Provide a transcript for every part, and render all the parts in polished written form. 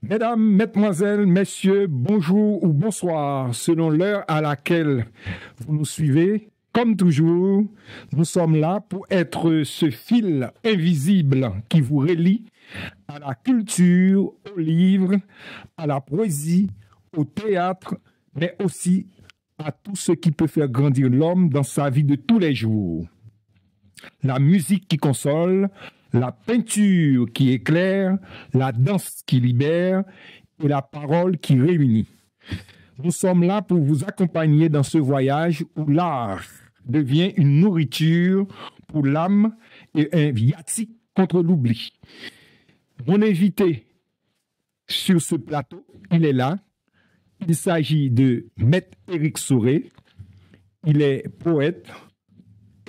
Mesdames, Mesdemoiselles, Messieurs, bonjour ou bonsoir, selon l'heure à laquelle vous nous suivez. Comme toujours, nous sommes là pour être ce fil invisible qui vous relie à la culture, au livre, à la poésie, au théâtre, mais aussi à tout ce qui peut faire grandir l'homme dans sa vie de tous les jours. La musique qui console, la peinture qui éclaire, la danse qui libère et la parole qui réunit. Nous sommes là pour vous accompagner dans ce voyage où l'art devient une nourriture pour l'âme et un viatique contre l'oubli. Mon invité sur ce plateau, il est là. Il s'agit de Maître Éric Sauré. Il est poète,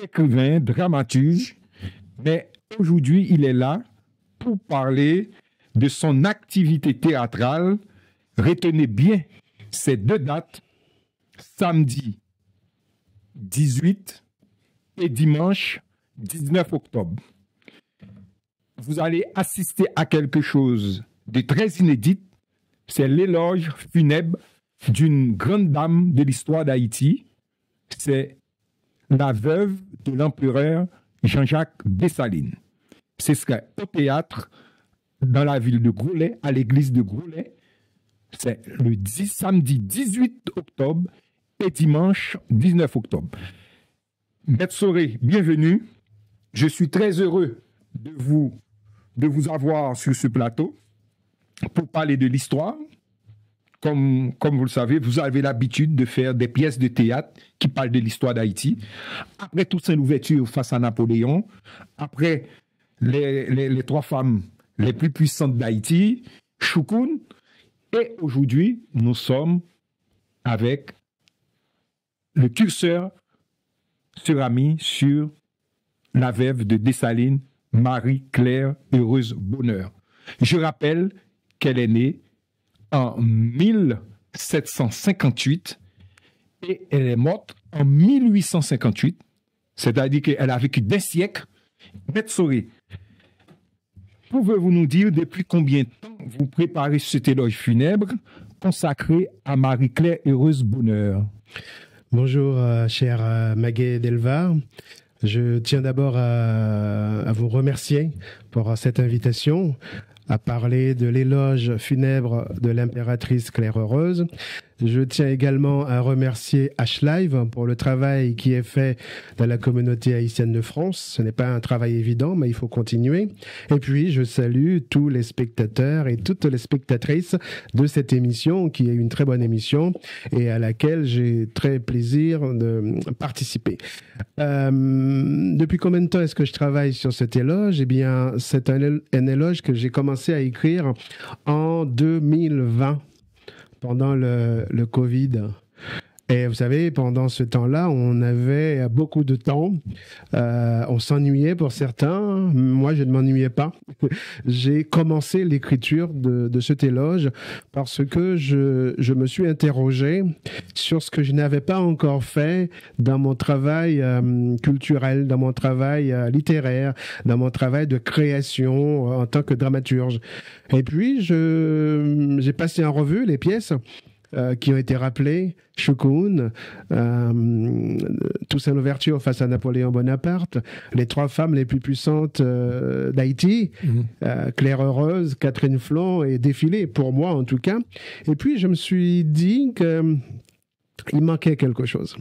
écrivain, dramaturge, mais aujourd'hui, il est là pour parler de son activité théâtrale. Retenez bien ces deux dates, samedi 18 et dimanche 19 octobre. Vous allez assister à quelque chose de très inédit. C'est l'éloge funèbre d'une grande dame de l'histoire d'Haïti. C'est la veuve de l'empereur Jean-Jacques Dessalines. Ce serait au théâtre dans la ville de Groslay, à l'église de Groslay. C'est le samedi 18 octobre et dimanche 19 octobre. Maître Sauré, bienvenue. Je suis très heureux de vous avoir sur ce plateau pour parler de l'histoire. Comme vous le savez, vous avez l'habitude de faire des pièces de théâtre qui parlent de l'histoire d'Haïti. Après Toussaint Louverture face à Napoléon, après les trois femmes les plus puissantes d'Haïti, Choukoun, et aujourd'hui, nous sommes avec le curseur sera mis sur la veuve de Dessalines, Marie-Claire Heureuse Bonheur. Je rappelle qu'elle est née en 1758 et elle est morte en 1858, c'est-à-dire qu'elle a vécu des siècles. Maître Sauré, pouvez-vous nous dire depuis combien de temps vous préparez cet éloge funèbre consacré à Marie-Claire Heureuse Bonheur? Bonjour, cher Maguet Delvar. Je tiens d'abord à vous remercier pour cette invitation à parler de l'éloge funèbre de l'impératrice Claire Heureuse. Je tiens également à remercier H-Live pour le travail qui est fait dans la communauté haïtienne de France. Ce n'est pas un travail évident, mais il faut continuer. Et puis, je salue tous les spectateurs et toutes les spectatrices de cette émission, qui est une très bonne émission et à laquelle j'ai très plaisir de participer. Depuis combien de temps est-ce que je travaille sur cet éloge? Eh bien, c'est un éloge que j'ai commencé à écrire en 2020. Pendant le Covid. Et vous savez, pendant ce temps-là, on avait beaucoup de temps. On s'ennuyait pour certains. Moi, je ne m'ennuyais pas. J'ai commencé l'écriture de cet éloge parce que je me suis interrogé sur ce que je n'avais pas encore fait dans mon travail culturel, dans mon travail littéraire, dans mon travail de création en tant que dramaturge. Et puis, j'ai passé en revue les pièces qui ont été rappelés, Choukoun, Toussaint Louverture face à Napoléon Bonaparte, les trois femmes les plus puissantes d'Haïti, Claire Heureuse, Catherine Flon et Défilé, pour moi en tout cas. Et puis je me suis dit qu'il manquait quelque chose.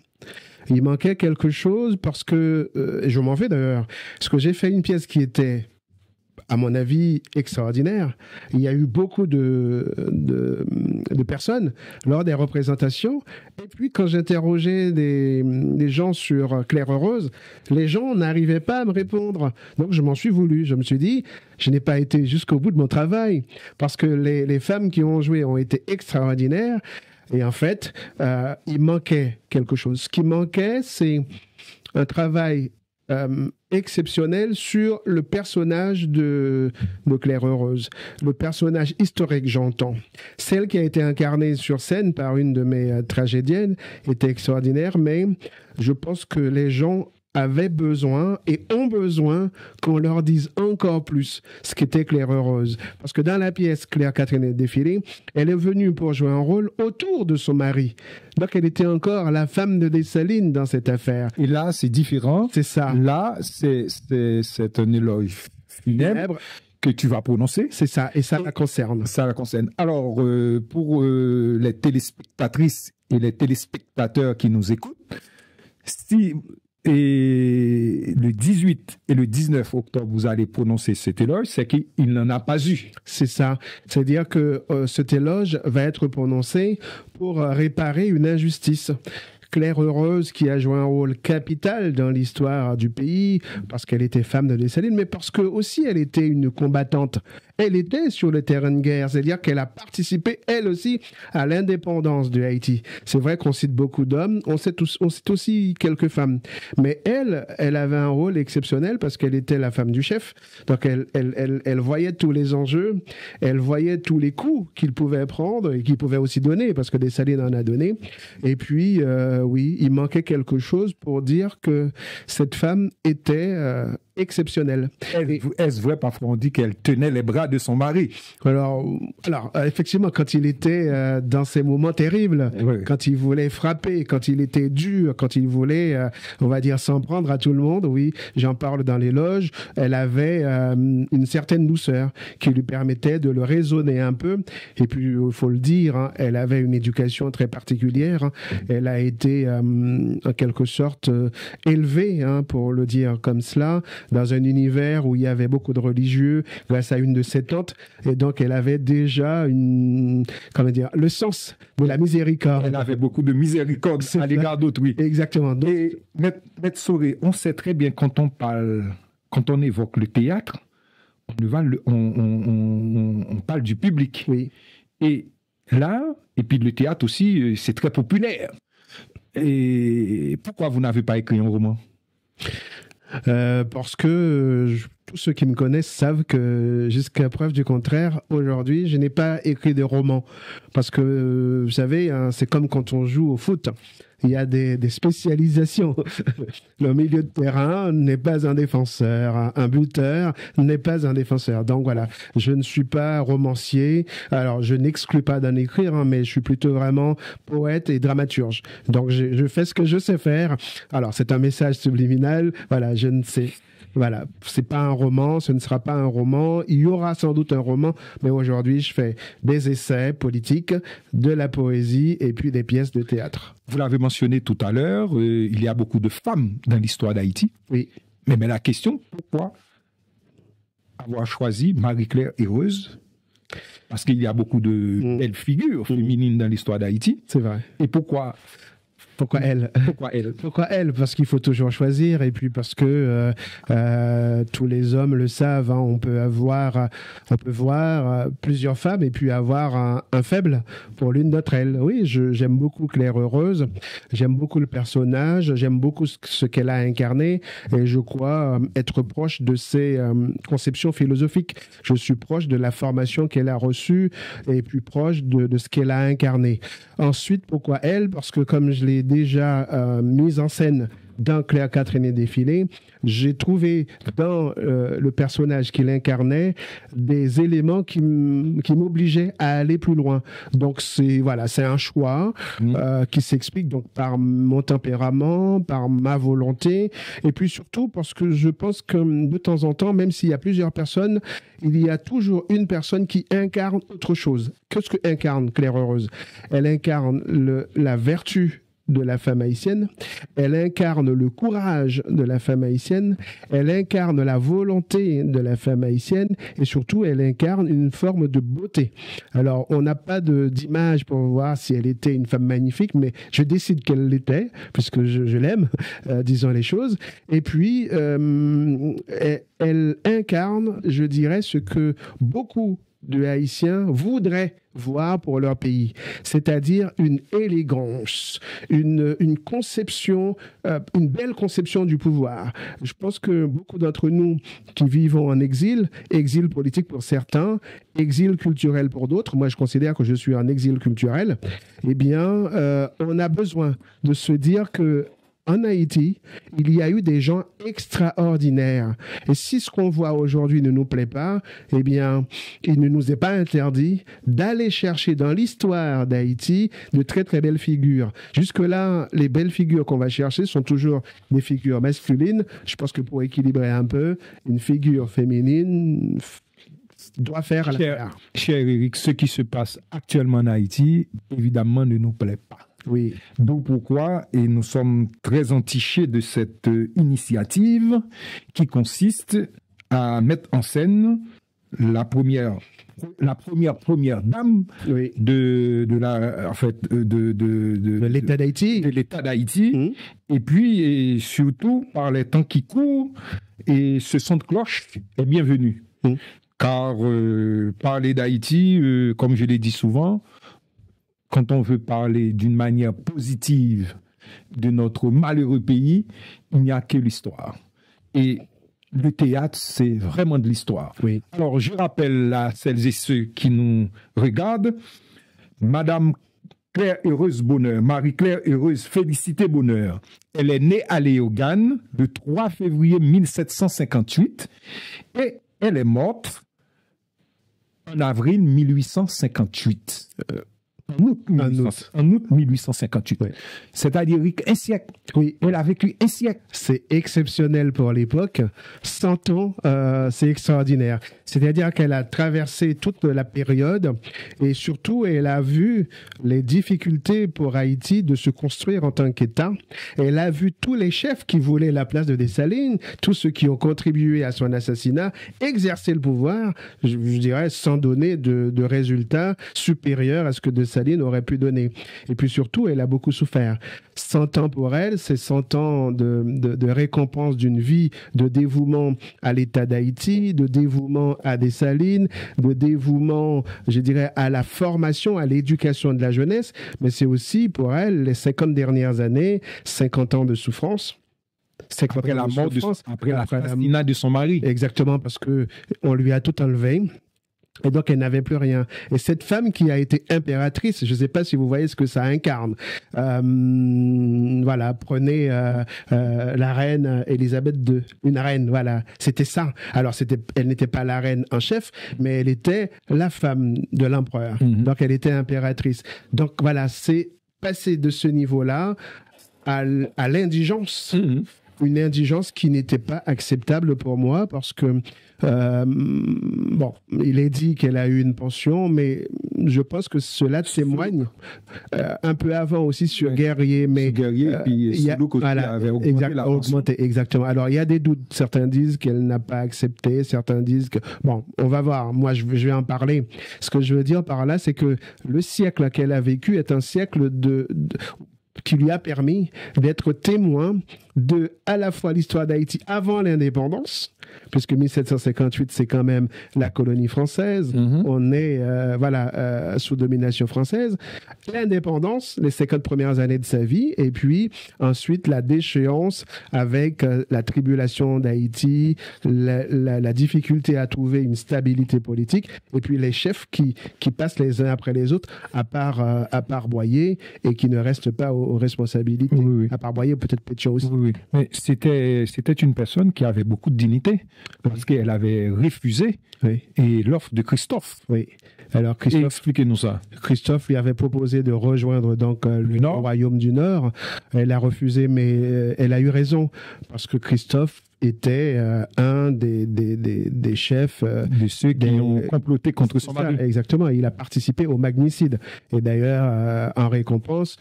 Il manquait quelque chose parce que, et je m'en vais d'ailleurs, parce que j'ai fait une pièce qui était, à mon avis, extraordinaire. Il y a eu beaucoup de personnes lors des représentations. Et puis, quand j'interrogeais des gens sur Claire Heureuse, les gens n'arrivaient pas à me répondre. Donc, je m'en suis voulu. Je me suis dit, je n'ai pas été jusqu'au bout de mon travail parce que les femmes qui ont joué ont été extraordinaires. Et en fait, il manquait quelque chose. Ce qui manquait, c'est un travail exceptionnel sur le personnage de Claire Heureuse, le personnage historique, j'entends. Celle qui a été incarnée sur scène par une de mes tragédiennes était extraordinaire, mais je pense que les gens avaient besoin et ont besoin qu'on leur dise encore plus ce qu'était Claire Heureuse. Parce que dans la pièce Claire Catherine Défilé, elle est venue pour jouer un rôle autour de son mari. Donc elle était encore la femme de Dessalines dans cette affaire. Et là, c'est différent. C'est ça. Là, c'est un éloge funèbre que tu vas prononcer. C'est ça, et ça la concerne. Ça la concerne. Alors, pour les téléspectatrices et les téléspectateurs qui nous écoutent, si le 18 et le 19 octobre, vous allez prononcer cet éloge, c'est qu'il n'en a pas eu. C'est ça. C'est-à-dire que cet éloge va être prononcé pour réparer une injustice. Claire Heureuse, qui a joué un rôle capital dans l'histoire du pays, parce qu'elle était femme de Dessalines, mais parce que aussi elle était une combattante. Elle était sur le terrain de guerre, c'est-à-dire qu'elle a participé, elle aussi, à l'indépendance de Haïti. C'est vrai qu'on cite beaucoup d'hommes, on cite aussi quelques femmes. Mais elle avait un rôle exceptionnel parce qu'elle était la femme du chef. Donc elle voyait tous les enjeux, elle voyait tous les coups qu'il pouvait prendre et qu'il pouvait aussi donner, parce que Dessalines en a donné. Et puis, oui, il manquait quelque chose pour dire que cette femme était exceptionnelle. Est-ce vrai, parfois on dit qu'elle tenait les bras de son mari? Alors effectivement, quand il était dans ces moments terribles, oui, quand il voulait frapper, quand il était dur, quand il voulait, on va dire, s'en prendre à tout le monde, oui, j'en parle dans l'éloge, elle avait une certaine douceur qui lui permettait de le raisonner un peu. Et puis, il faut le dire, hein, elle avait une éducation très particulière. Hein. Elle a été, en quelque sorte, élevée, hein, pour le dire comme cela, dans un univers où il y avait beaucoup de religieux, grâce à une de ses tantes, et donc elle avait déjà le sens de la miséricorde. Elle avait beaucoup de miséricorde à l'égard d'autrui. Exactement. Donc, et Maître Soré, on sait très bien quand on évoque le théâtre, on parle du public. Oui. Et là, et puis le théâtre aussi, c'est très populaire. Et pourquoi vous n'avez pas écrit un roman? Parce que tous ceux qui me connaissent savent que jusqu'à preuve du contraire, aujourd'hui, je n'ai pas écrit de roman. Parce que, vous savez, hein, c'est comme quand on joue au foot. Il y a des spécialisations. Le milieu de terrain n'est pas un défenseur. Un buteur n'est pas un défenseur. Donc voilà, je ne suis pas romancier. Alors, je n'exclus pas d'en écrire, hein, mais je suis plutôt vraiment poète et dramaturge. Donc, je fais ce que je sais faire. Alors, c'est un message subliminal. Voilà, je ne sais... Voilà, c'est pas un roman, ce ne sera pas un roman. Il y aura sans doute un roman, mais aujourd'hui, je fais des essais politiques, de la poésie et puis des pièces de théâtre. Vous l'avez mentionné tout à l'heure, il y a beaucoup de femmes dans l'histoire d'Haïti. Oui. Mais la question, pourquoi avoir choisi Marie-Claire Heureuse? Parce qu'il y a beaucoup de belles figures féminines dans l'histoire d'Haïti. C'est vrai. Et pourquoi elle? Pourquoi elle? Parce qu'il faut toujours choisir, et puis parce que tous les hommes le savent, hein, on peut voir plusieurs femmes et puis avoir un faible pour l'une d'entre elles. Oui, j'aime beaucoup Claire Heureuse, j'aime beaucoup le personnage, j'aime beaucoup ce qu'elle a incarné, et je crois être proche de ses conceptions philosophiques. Je suis proche de la formation qu'elle a reçue et plus proche de ce qu'elle a incarné. Ensuite, pourquoi elle? Parce que comme je l'ai déjà mise en scène dans Claire Catherine Défilé, j'ai trouvé dans le personnage qu'il incarnait des éléments qui m'obligeaient à aller plus loin. Donc c'est un choix qui s'explique donc par mon tempérament, par ma volonté, et puis surtout parce que je pense que de temps en temps, même s'il y a plusieurs personnes, il y a toujours une personne qui incarne autre chose. Qu'est-ce que incarne Claire Heureuse? Elle incarne la vertu de la femme haïtienne, elle incarne le courage de la femme haïtienne, elle incarne la volonté de la femme haïtienne, et surtout elle incarne une forme de beauté. Alors on n'a pas d'image pour voir si elle était une femme magnifique, mais je décide qu'elle l'était, puisque je l'aime, disons les choses. Et puis elle incarne, je dirais, ce que beaucoup de Haïtiens voudraient voir pour leur pays, c'est-à-dire une élégance, une conception, une belle conception du pouvoir. Je pense que beaucoup d'entre nous qui vivons en exil politique pour certains, exil culturel pour d'autres, moi je considère que je suis en exil culturel, eh bien, on a besoin de se dire que en Haïti, il y a eu des gens extraordinaires. Et si ce qu'on voit aujourd'hui ne nous plaît pas, eh bien, il ne nous est pas interdit d'aller chercher dans l'histoire d'Haïti de très très belles figures. Jusque-là, les belles figures qu'on va chercher sont toujours des figures masculines. Je pense que pour équilibrer un peu, une figure féminine doit faire l'affaire. Cher Eric, ce qui se passe actuellement en Haïti, évidemment, ne nous plaît pas. Oui. D'où pourquoi, et nous sommes très entichés de cette initiative qui consiste à mettre en scène la première dame Oui. de l'État d'Haïti. De l'État d'Haïti. Et puis, et surtout, par les temps qui courent, et ce son de cloche est bienvenu. Car parler d'Haïti, comme je l'ai dit souvent, quand on veut parler d'une manière positive de notre malheureux pays, il n'y a que l'histoire. Et le théâtre, c'est vraiment de l'histoire. Oui. Alors, je rappelle à celles et ceux qui nous regardent, Madame Claire Heureuse Bonheur, Marie-Claire Heureuse Félicité Bonheur, elle est née à Léogane le 3 février 1758 et elle est morte en avril 1858. En août 1858. Oui. C'est-à-dire un siècle. Oui. Elle a vécu un siècle. C'est exceptionnel pour l'époque. 100 ans, c'est extraordinaire. C'est-à-dire qu'elle a traversé toute la période et surtout, elle a vu les difficultés pour Haïti de se construire en tant qu'État. Elle a vu tous les chefs qui voulaient la place de Dessalines, tous ceux qui ont contribué à son assassinat, exercer le pouvoir, je dirais, sans donner de résultats supérieurs à ce que Dessalines aurait pu donner. Et puis surtout, elle a beaucoup souffert. 100 ans pour elle, c'est 100 ans de récompense d'une vie de dévouement à l'État d'Haïti, de dévouement à Dessalines, de dévouement, je dirais, à la formation, à l'éducation de la jeunesse, mais c'est aussi pour elle les 50 dernières années, 50 ans de souffrance. Après la mort après l'assassinat de son mari. Exactement, parce que on lui a tout enlevé. Et donc, elle n'avait plus rien. Et cette femme qui a été impératrice, je ne sais pas si vous voyez ce que ça incarne. Voilà, prenez la reine Élisabeth II, une reine, voilà, c'était ça. Alors, elle n'était pas la reine en chef, mais elle était la femme de l'empereur. Donc, elle était impératrice. Donc, voilà, c'est passé de ce niveau-là à l'indigence. Une indigence qui n'était pas acceptable pour moi parce que, bon, il est dit qu'elle a eu une pension, mais je pense que cela témoigne un peu avant aussi sur Guerrier. Mais Guerrier, puis voilà, avait augmenté exactement. Alors, il y a des doutes. Certains disent qu'elle n'a pas accepté, certains disent que... Bon, on va voir. Moi, je vais en parler. Ce que je veux dire par là, c'est que le siècle qu'elle a vécu est un siècle qui lui a permis d'être témoin de à la fois l'histoire d'Haïti avant l'indépendance, puisque 1758 c'est quand même la colonie française, on est sous domination française, l'indépendance, les 50 premières années de sa vie, et puis ensuite la déchéance avec la tribulation d'Haïti, la difficulté à trouver une stabilité politique, et puis les chefs qui passent les uns après les autres, à part Boyer, et qui ne restent pas aux responsabilités, à part Boyer, peut-être Pétion aussi. Oui. Mais c'était une personne qui avait beaucoup de dignité parce qu'elle avait refusé et l'offre de Christophe. Oui. Alors Christophe, expliquez-nous ça. Christophe lui avait proposé de rejoindre donc le royaume du Nord. Elle a refusé, mais elle a eu raison parce que Christophe était un des chefs de ceux qui ont comploté contre son mari. Exactement, il a participé au magnicide. Et d'ailleurs, en récompense,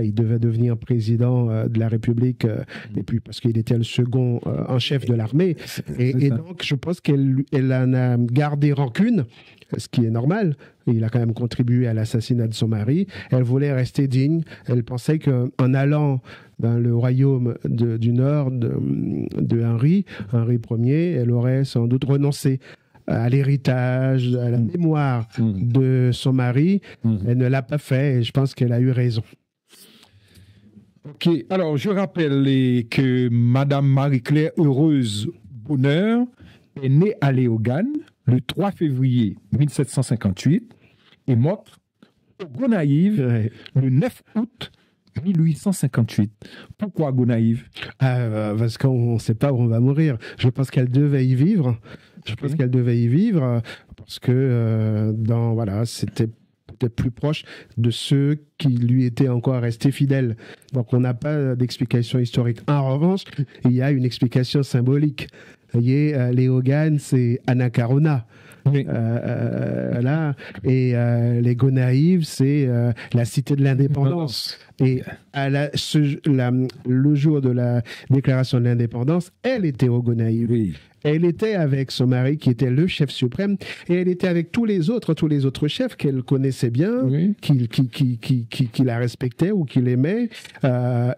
il devait devenir président de la République, et puis parce qu'il était le second en chef de l'armée. Et donc, je pense qu'elle en a gardé rancune, ce qui est normal. Il a quand même contribué à l'assassinat de son mari. Elle voulait rester digne. Elle pensait qu'en allant dans le royaume du Nord de Henri Ier, elle aurait sans doute renoncé à l'héritage, à la mémoire de son mari. Elle ne l'a pas fait et je pense qu'elle a eu raison. Ok, alors je rappelle que Madame Marie-Claire Heureuse Bonheur est née à Léogane le 3 février 1758 et morte au Gonaïve le 9 août 1858. Pourquoi Gonaïves? Parce qu'on ne sait pas où on va mourir. Je pense qu'elle devait y vivre. Parce que c'était peut-être plus proche de ceux qui lui étaient encore restés fidèles. Donc on n'a pas d'explication historique. En revanche, il y a une explication symbolique. Vous voyez, Léogane, c'est Anacarona. Oui. Les Gonaïves, c'est la cité de l'indépendance. Et le jour de la déclaration de l'indépendance, elle était aux Gonaïves. Oui. Elle était avec son mari qui était le chef suprême et elle était avec tous les autres chefs qu'elle connaissait bien, oui. qui la respectaient ou qui l'aimaient.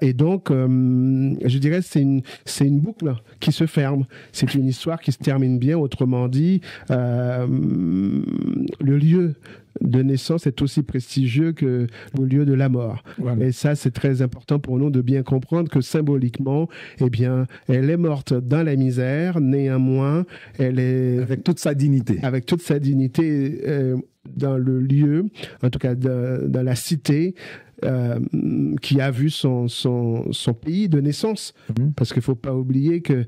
Et donc, je dirais, c'est une boucle qui se ferme. C'est une histoire qui se termine bien. Autrement dit, le lieu de naissance est aussi prestigieux que le lieu de la mort. Voilà. Et ça, c'est très important pour nous de bien comprendre que symboliquement, eh bien, elle est morte dans la misère, néanmoins, elle est... Avec toute sa dignité. Avec toute sa dignité dans le lieu, en tout cas dans la cité, qui a vu son pays de naissance. Parce qu'il ne faut pas oublier que,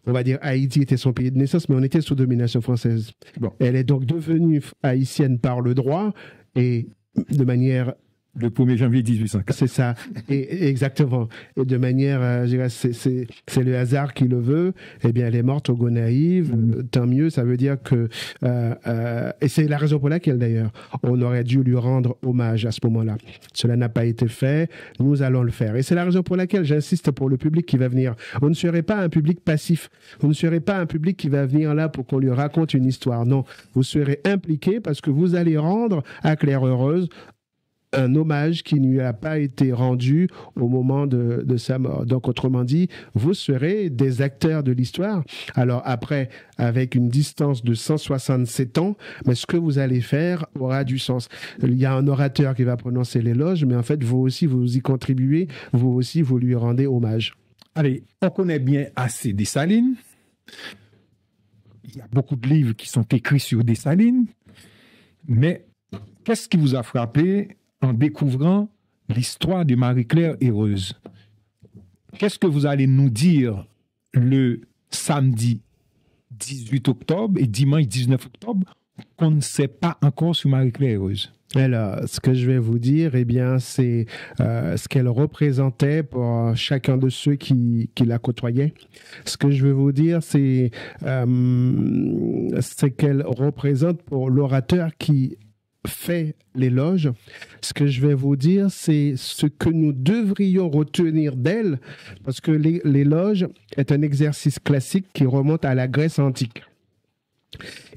on va dire, Haïti était son pays de naissance, mais on était sous domination française. Bon. Elle est donc devenue haïtienne par le droit et de manière... Le 1er janvier 1804. C'est ça, exactement. Et de manière, je dirais, c'est le hasard qui le veut. Eh bien, elle est morte aux Gonaïves. Tant mieux, ça veut dire que... et c'est la raison pour laquelle, d'ailleurs, on aurait dû lui rendre hommage à ce moment-là. Cela n'a pas été fait. Nous allons le faire. Et c'est la raison pour laquelle j'insiste pour le public qui va venir. Vous ne serez pas un public passif. Vous ne serez pas un public qui va venir là pour qu'on lui raconte une histoire. Non, vous serez impliqué parce que vous allez rendre à Claire Heureuse un hommage qui ne lui a pas été rendu au moment de sa mort. Donc, autrement dit, vous serez des acteurs de l'histoire. Alors après, avec une distance de 167 ans, mais ce que vous allez faire aura du sens. Il y a un orateur qui va prononcer l'éloge, mais en fait, vous aussi, vous y contribuez, vous aussi, vous lui rendez hommage. Allez, on connaît bien assez Dessalines. Il y a beaucoup de livres qui sont écrits sur Dessalines, mais qu'est-ce qui vous a frappé en découvrant l'histoire de Marie-Claire Heureuse? Qu'est-ce que vous allez nous dire le samedi 18 octobre et dimanche 19 octobre qu'on ne sait pas encore sur Marie-Claire Heureuse? Alors, ce que je vais vous dire, eh bien, c'est ce qu'elle représentait pour chacun de ceux qui la côtoyaient. Ce que je veux vous dire, c'est ce qu'elle représente pour l'orateur qui fait l'éloge. Ce que je vais vous dire, c'est ce que nous devrions retenir d'elle, parce que l'éloge est un exercice classique qui remonte à la Grèce antique.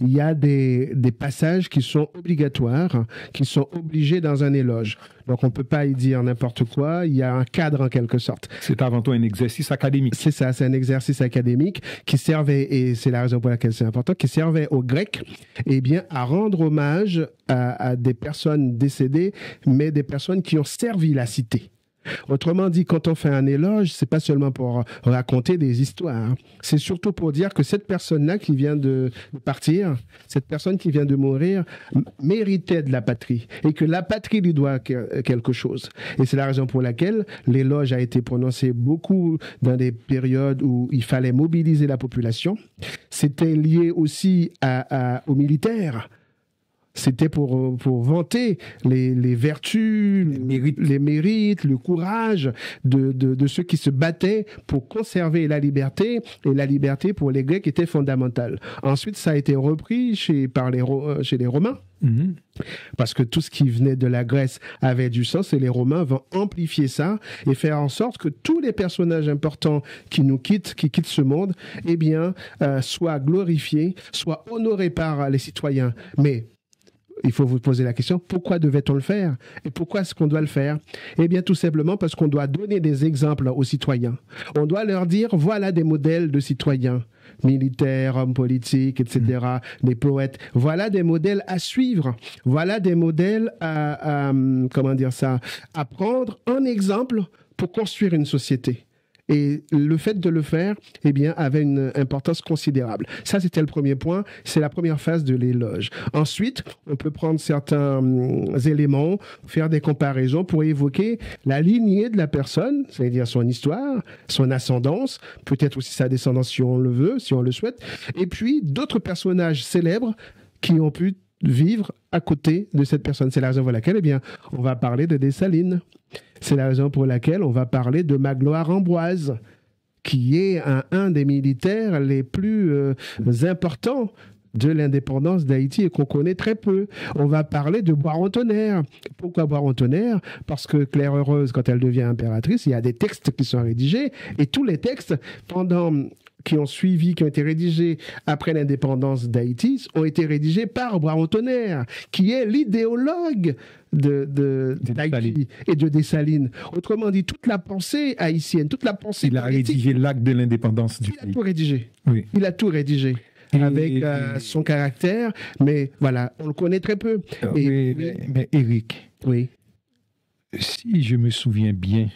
Il y a des passages qui sont obligatoires, qui sont obligés dans un éloge. Donc, on ne peut pas y dire n'importe quoi. Il y a un cadre, en quelque sorte. C'est avant tout un exercice académique. C'est ça, c'est un exercice académique qui servait, et c'est la raison pour laquelle c'est important, qui servait aux Grecs, eh bien, à rendre hommage à des personnes décédées, mais des personnes qui ont servi la cité. Autrement dit, quand on fait un éloge, c'est pas seulement pour raconter des histoires, c'est surtout pour dire que cette personne-là qui vient de partir, cette personne qui vient de mourir, méritait de la patrie et que la patrie lui doit quelque chose. Et c'est la raison pour laquelle l'éloge a été prononcé beaucoup dans des périodes où il fallait mobiliser la population. C'était lié aussi aux militaires. C'était pour vanter les vertus, les mérites, le courage de ceux qui se battaient pour conserver la liberté. Et la liberté, pour les Grecs, était fondamentale. Ensuite, ça a été repris chez les Romains. Parce que tout ce qui venait de la Grèce avait du sens et les Romains vont amplifier ça et faire en sorte que tous les personnages importants qui quittent ce monde, eh bien, soient glorifiés, soient honorés par les citoyens. Mais il faut vous poser la question, pourquoi devait-on le faire? Et pourquoi est-ce qu'on doit le faire? Eh bien, tout simplement parce qu'on doit donner des exemples aux citoyens. On doit leur dire, voilà des modèles de citoyens, militaires, hommes politiques, etc., des poètes. Voilà des modèles à suivre. Voilà des modèles à prendre en exemple pour construire une société. Et le fait de le faire, eh bien, avait une importance considérable. Ça, c'était le premier point. C'est la première phase de l'éloge. Ensuite, on peut prendre certains éléments, faire des comparaisons pour évoquer la lignée de la personne, c'est-à-dire son histoire, son ascendance, peut-être aussi sa descendance si on le veut, si on le souhaite, et puis d'autres personnages célèbres qui ont pu vivre à côté de cette personne. C'est la raison pour laquelle, eh bien, on va parler de Dessalines. C'est la raison pour laquelle on va parler de Magloire Ambroise, qui est un des militaires les plus importants de l'indépendance d'Haïti et qu'on connaît très peu. On va parler de Boiron-Tonnerre. Pourquoi Boiron-Tonnerre? Parce que Claire Heureuse, quand elle devient impératrice, il y a des textes qui sont rédigés et tous les textes qui ont suivi, qui ont été rédigés après l'indépendance d'Haïti, ont été rédigés par Boiron-Tonnerre, qui est l'idéologue d'Haïti et de Dessalines. Autrement dit, toute la pensée haïtienne, toute la pensée Il a rédigé l'acte de l'indépendance du pays. Il a tout rédigé. Oui. Il a tout rédigé. Avec son caractère, mais voilà, on le connaît très peu. Mais Éric, oui. Si je me souviens bien,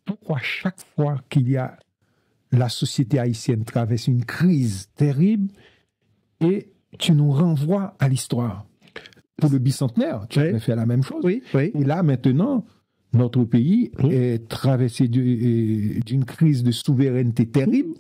pourquoi chaque fois qu'il y a la société haïtienne traverse une crise terrible et tu nous renvoies à l'histoire? Pour le bicentenaire, tu avais fait la même chose. Oui, oui. Et là, maintenant, notre pays est traversé d'une crise de souveraineté terrible.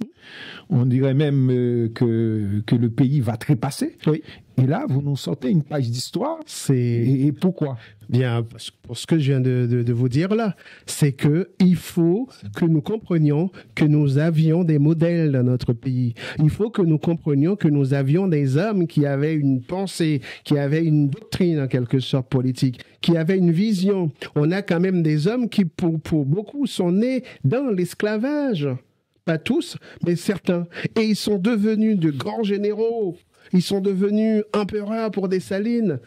On dirait même que le pays va trépasser. Oui. Et là, vous nous sortez une page d'histoire. Et pourquoi? Bien, pour ce que je viens de vous dire là, c'est qu'il faut que nous comprenions que nous avions des modèles dans notre pays. Il faut que nous comprenions que nous avions des hommes qui avaient une pensée, qui avaient une doctrine en quelque sorte politique, qui avaient une vision. On a quand même des hommes qui, pour beaucoup, sont nés dans l'esclavage. Pas tous, mais certains. Et ils sont devenus de grands généraux. Ils sont devenus empereurs pour Dessalines,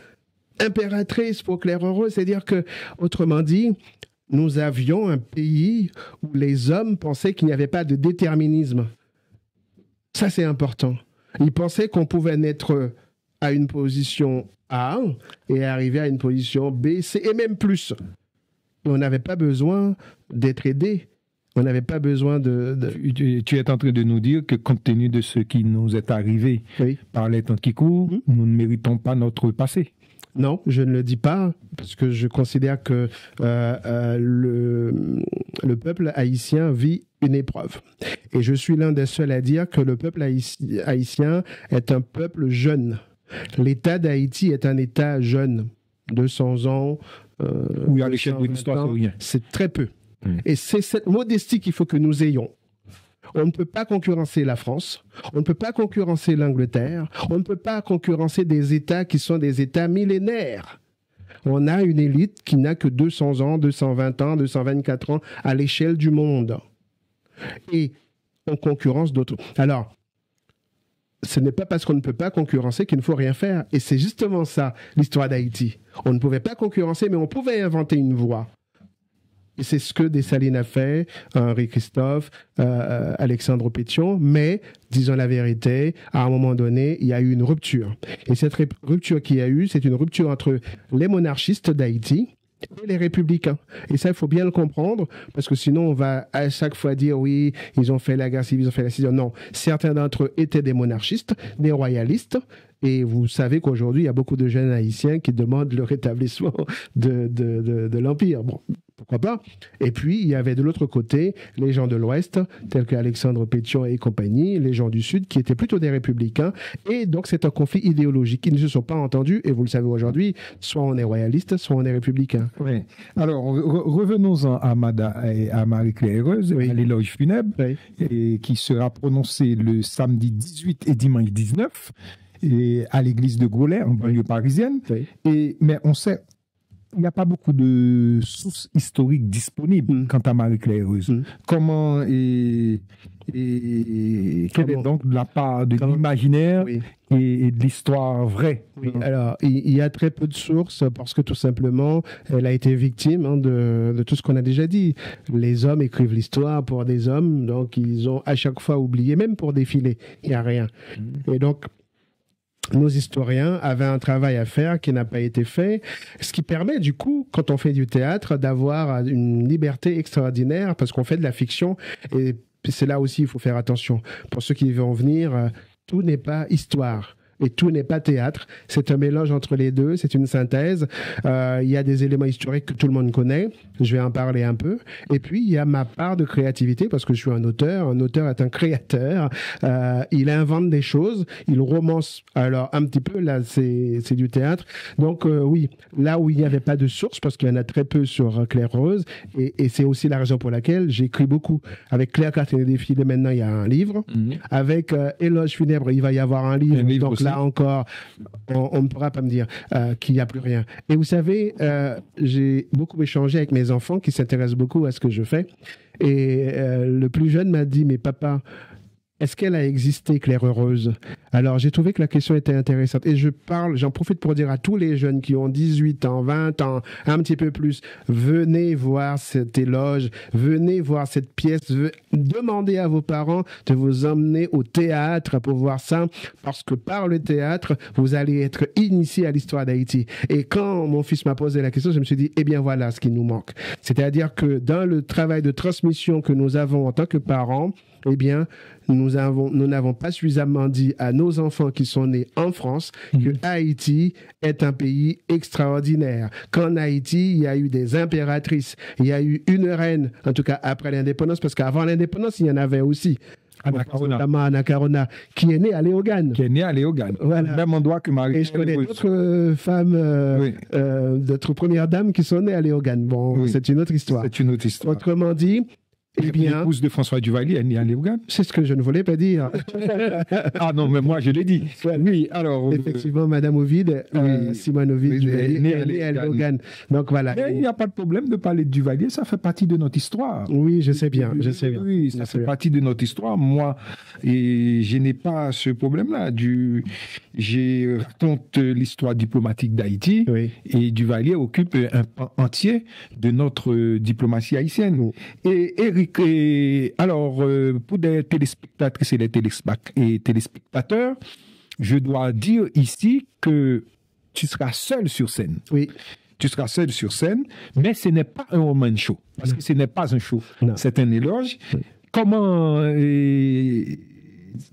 impératrice pour Claire Heureuse. C'est-à-dire que, autrement dit, nous avions un pays où les hommes pensaient qu'il n'y avait pas de déterminisme. Ça, c'est important. Ils pensaient qu'on pouvait naître à une position A et arriver à une position B, C et même plus. On n'avait pas besoin d'être aidé. On n'avait pas besoin Tu es en train de nous dire que compte tenu de ce qui nous est arrivé par les temps qui courent, nous ne méritons pas notre passé. Non, je ne le dis pas, parce que je considère que le peuple haïtien vit une épreuve. Et je suis l'un des seuls à dire que le peuple haïtien est un peuple jeune. L'État d'Haïti est un État jeune, 200 ans. Oui, à l'échelle de l'histoire, c'est rien. C'est très peu. Et c'est cette modestie qu'il faut que nous ayons. On ne peut pas concurrencer la France, on ne peut pas concurrencer l'Angleterre, on ne peut pas concurrencer des États qui sont des États millénaires. On a une élite qui n'a que 200 ans, 220 ans, 224 ans à l'échelle du monde. Et on concurrence d'autres. Alors, ce n'est pas parce qu'on ne peut pas concurrencer qu'il ne faut rien faire. Et c'est justement ça, l'histoire d'Haïti. On ne pouvait pas concurrencer, mais on pouvait inventer une voie. Et c'est ce que Dessalines a fait, Henri Christophe, Alexandre Pétion. Mais, disons la vérité, à un moment donné, il y a eu une rupture. Et cette rupture qu'il y a eu, c'est une rupture entre les monarchistes d'Haïti et les républicains. Et ça, il faut bien le comprendre, parce que sinon, on va à chaque fois dire, oui, ils ont fait la guerre civile, ils ont fait la scission. Non, certains d'entre eux étaient des monarchistes, des royalistes, et vous savez qu'aujourd'hui, il y a beaucoup de jeunes haïtiens qui demandent le rétablissement de l'Empire. Bon, pourquoi pas? Et puis, il y avait de l'autre côté les gens de l'Ouest, tels qu'Alexandre Pétion et compagnie, les gens du Sud, qui étaient plutôt des républicains. Et donc, c'est un conflit idéologique. Ils ne se sont pas entendus, et vous le savez aujourd'hui, soit on est royaliste, soit on est républicain. Oui. Alors, revenons-en à Marie-Claire Heureuse, à l'éloge funèbre, et qui sera prononcé le samedi 18 et dimanche 19, et à l'église de Groslay, en banlieue parisienne. Mais on sait, il n'y a pas beaucoup de sources historiques disponibles quant à Marie-Claire Heureuse. Comment quelle est donc la part de l'imaginaire et de l'histoire vraie? Alors, il y a très peu de sources parce que tout simplement, elle a été victime de tout ce qu'on a déjà dit. Les hommes écrivent l'histoire pour des hommes, donc ils ont à chaque fois oublié, même pour défiler, il n'y a rien. Et donc, nos historiens avaient un travail à faire qui n'a pas été fait, ce qui permet du coup, quand on fait du théâtre, d'avoir une liberté extraordinaire parce qu'on fait de la fiction et c'est là aussi il faut faire attention. Pour ceux qui vont venir, tout n'est pas histoire. Et tout n'est pas théâtre. C'est un mélange entre les deux. C'est une synthèse. Il y a des éléments historiques que tout le monde connaît. Je vais en parler un peu. Et puis, il y a ma part de créativité parce que je suis un auteur. Un auteur est un créateur. Il invente des choses. Il romance. Alors, un petit peu, là, c'est du théâtre. Donc, oui, là où il n'y avait pas de source, parce qu'il y en a très peu sur Claire Rose. Et c'est aussi la raison pour laquelle j'écris beaucoup. Avec Claire Cartier Défilé, maintenant, il y a un livre. Avec Éloge funèbre, il va y avoir un livre. Donc là, encore, on ne pourra pas me dire qu'il n'y a plus rien. Et vous savez, j'ai beaucoup échangé avec mes enfants qui s'intéressent beaucoup à ce que je fais. Et le plus jeune m'a dit, mais papa, est-ce qu'elle a existé, Claire Heureuse? Alors, j'ai trouvé que la question était intéressante. Et j'en profite pour dire à tous les jeunes qui ont 18 ans, 20 ans, un petit peu plus, venez voir cet éloge, venez voir cette pièce, demandez à vos parents de vous emmener au théâtre pour voir ça, parce que par le théâtre, vous allez être initié à l'histoire d'Haïti. Et quand mon fils m'a posé la question, je me suis dit, eh bien voilà ce qui nous manque. C'est-à-dire que dans le travail de transmission que nous avons en tant que parents, eh bien, nous n'avons pas suffisamment dit à nos enfants qui sont nés en France que Haïti est un pays extraordinaire. Qu'en Haïti, il y a eu des impératrices, il y a eu une reine, en tout cas après l'indépendance, parce qu'avant l'indépendance, il y en avait aussi. Notamment Anna Carona, qui est née à Léogane. Voilà. Même endroit que Marie. Et je connais d'autres femmes, d'autres premières dames qui sont nées à Léogane. Bon, c'est une autre histoire. Autrement dit, eh bien, l'épouse de François Duvalier est née à Léogane. C'est ce que je ne voulais pas dire. Ah non, mais moi je l'ai dit. Oui, alors. Effectivement, Madame Ovide, Simone Ovide, est née à Léogane. Donc voilà. Mais il n'y a pas de problème de parler de Duvalier, ça fait partie de notre histoire. Oui, je sais bien. Oui, ça fait partie de notre histoire. Moi, et je n'ai pas ce problème-là. Je raconte l'histoire diplomatique d'Haïti et Duvalier occupe un pan entier de notre diplomatie haïtienne. Et Eric, alors, pour des téléspectatrices et des téléspectateurs, je dois dire ici que tu seras seul sur scène. Oui. Tu seras seul sur scène, mais ce n'est pas un one-man show. Parce que ce n'est pas un show. Non. C'est un éloge. Oui. Comment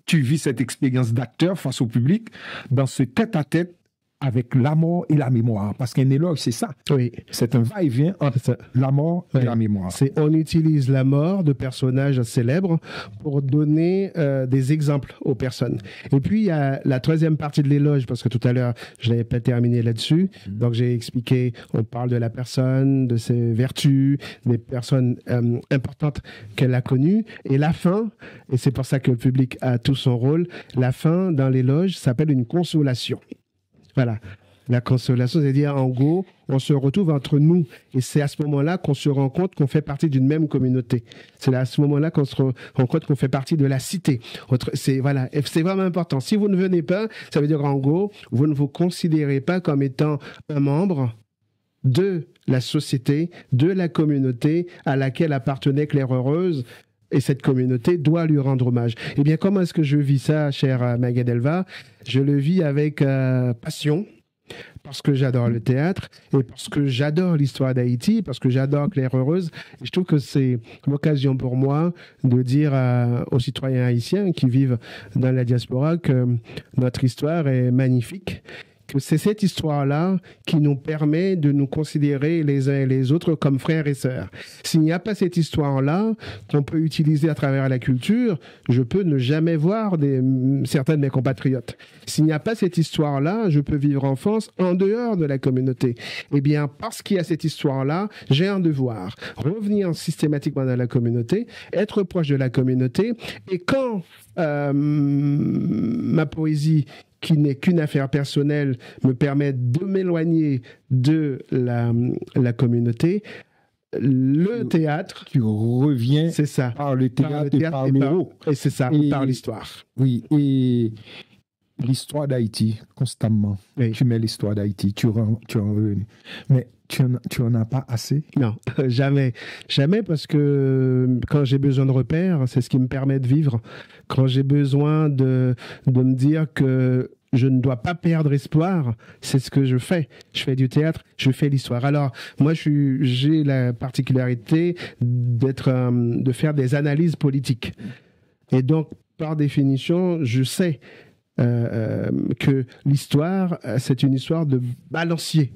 tu vis cette expérience d'acteur face au public dans ce tête-à-tête avec la mort et la mémoire? Parce qu'un éloge, c'est ça. Oui. C'est un va-et-vient entre la mort et la mémoire. On utilise la mort de personnages célèbres pour donner des exemples aux personnes. Et puis, il y a la troisième partie de l'éloge, parce que tout à l'heure, je n'avais pas terminé là-dessus. Donc, j'ai expliqué, on parle de la personne, de ses vertus, des personnes importantes qu'elle a connues. Et la fin, et c'est pour ça que le public a tout son rôle, la fin dans l'éloge s'appelle une consolation. Voilà. La consolation, c'est-à-dire, en gros, on se retrouve entre nous. Et c'est à ce moment-là qu'on se rend compte qu'on fait partie d'une même communauté. C'est à ce moment-là qu'on se rend compte qu'on fait partie de la cité. C'est vraiment important. Si vous ne venez pas, ça veut dire, en gros, vous ne vous considérez pas comme étant un membre de la société, de la communauté à laquelle appartenait Claire Heureuse. Et cette communauté doit lui rendre hommage. Eh bien, comment est-ce que je vis ça, chère Maguette Delvar? Je le vis avec passion, parce que j'adore le théâtre, et parce que j'adore l'histoire d'Haïti, parce que j'adore Claire Heureuse. Et je trouve que c'est l'occasion pour moi de dire aux citoyens haïtiens qui vivent dans la diaspora que notre histoire est magnifique, que c'est cette histoire-là qui nous permet de nous considérer les uns et les autres comme frères et sœurs. S'il n'y a pas cette histoire-là qu'on peut utiliser à travers la culture, je peux ne jamais voir certains de mes compatriotes. S'il n'y a pas cette histoire-là, je peux vivre en France en dehors de la communauté. Eh bien, parce qu'il y a cette histoire-là, j'ai un devoir. Revenir systématiquement dans la communauté, être proche de la communauté, et quand ma poésie, qui n'est qu'une affaire personnelle, me permet de m'éloigner de la communauté. Le théâtre... Tu reviens c'est ça, par le théâtre et par le héros. Et c'est ça, par l'histoire. Oui, et l'histoire d'Haïti, constamment. Oui. Tu mets l'histoire d'Haïti, tu en reviens. Mais tu en as pas assez? Non, jamais. Jamais, parce que quand j'ai besoin de repères, c'est ce qui me permet de vivre. Quand j'ai besoin de me dire que je ne dois pas perdre espoir, c'est ce que je fais. Je fais du théâtre, je fais l'histoire. Alors, moi, j'ai la particularité de faire des analyses politiques. Et donc, par définition, je sais que l'histoire, c'est une histoire de balancier.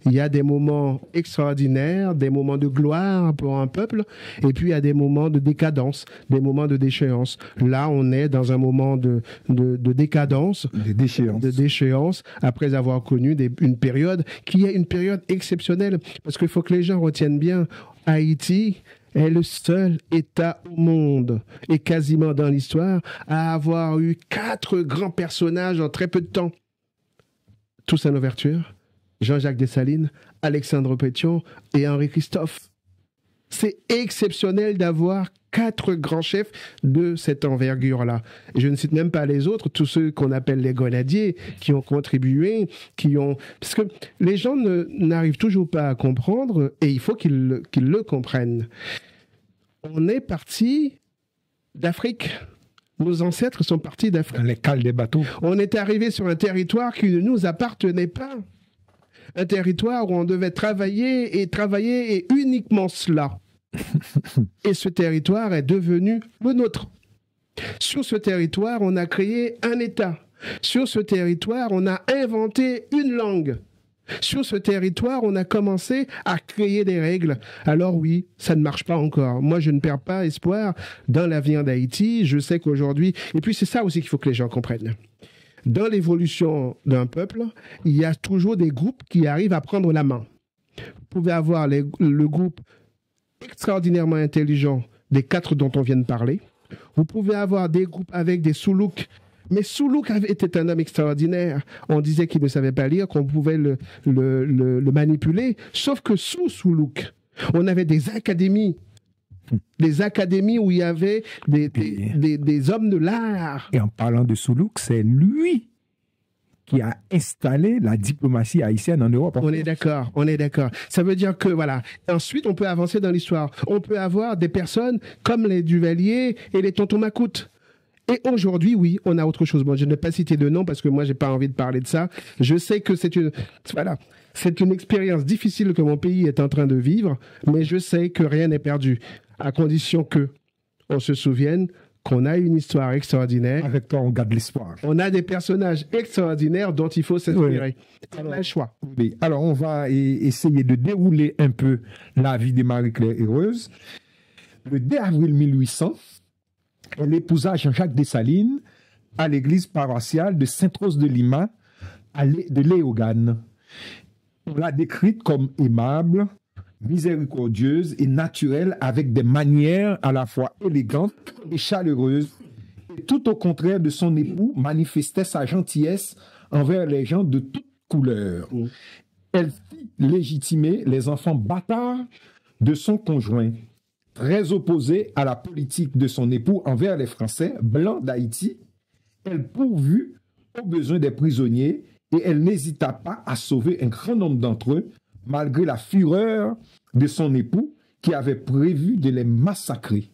Il y a des moments extraordinaires, des moments de gloire pour un peuple, et puis il y a des moments de décadence, des moments de déchéance. Là, on est dans un moment de décadence, de déchéance, après avoir connu une période qui est une période exceptionnelle. Parce qu'il faut que les gens retiennent bien, Haïti est le seul État au monde, et quasiment dans l'histoire, à avoir eu 4 grands personnages en très peu de temps. Toussaint Louverture, Jean-Jacques Dessalines, Alexandre Pétion et Henri Christophe. C'est exceptionnel d'avoir 4 grands chefs de cette envergure-là. Et je ne cite même pas les autres, tous ceux qu'on appelle les grenadiers, qui ont contribué, Parce que les gens n'arrivent toujours pas à comprendre, et il faut qu'ils le comprennent. On est parti d'Afrique. Nos ancêtres sont partis d'Afrique. Dans les cales des bateaux. On est arrivé sur un territoire qui ne nous appartenait pas. Un territoire où on devait travailler et uniquement cela. Et ce territoire est devenu le nôtre. Sur ce territoire, on a créé un État. Sur ce territoire, on a inventé une langue. Sur ce territoire, on a commencé à créer des règles. Alors oui, ça ne marche pas encore. Moi, je ne perds pas espoir dans l'avenir d'Haïti. Je sais qu'aujourd'hui... Et puis, c'est ça aussi qu'il faut que les gens comprennent. Dans l'évolution d'un peuple, il y a toujours des groupes qui arrivent à prendre la main. Vous pouvez avoir le groupe extraordinairement intelligent des 4 dont on vient de parler. Vous pouvez avoir des groupes avec des Soulouks. Mais Soulouk était un homme extraordinaire. On disait qu'il ne savait pas lire, qu'on pouvait le manipuler. Sauf que sous Soulouk, on avait des académies. Des académies où il y avait des hommes de l'art. Et en parlant de Soulouk, c'est lui qui a installé la diplomatie haïtienne en Europe. On est d'accord. Ça veut dire que, voilà. Ensuite, on peut avancer dans l'histoire. On peut avoir des personnes comme les Duvalier et les tontons Macoute. Et aujourd'hui, oui, on a autre chose. Bon, je ne vais pas citer de nom parce que moi, j'ai pas envie de parler de ça. Je sais que c'est une expérience difficile que mon pays est en train de vivre, mais je sais que rien n'est perdu, à condition que on se souvienne qu'on a une histoire extraordinaire. Avec toi, on garde l'espoir. On a des personnages extraordinaires dont il faut s'inspirer. Oui. On a le choix. Oui. Alors, on va essayer de dérouler un peu la vie de Marie-Claire Heureuse. Le 2 avril 1800, elle épousa Jean-Jacques Dessalines à l'église paroissiale de Sainte-Rose de Lima, de Léogane. On l'a décrite comme aimable, miséricordieuse et naturelle, avec des manières à la fois élégantes et chaleureuses. Et tout au contraire de son époux, manifestait sa gentillesse envers les gens de toutes couleurs. Elle fit légitimer les enfants bâtards de son conjoint, très opposé à la politique de son époux envers les Français blancs d'Haïti. Elle pourvut aux besoins des prisonniers et elle n'hésita pas à sauver un grand nombre d'entre eux, malgré la fureur de son époux qui avait prévu de les massacrer.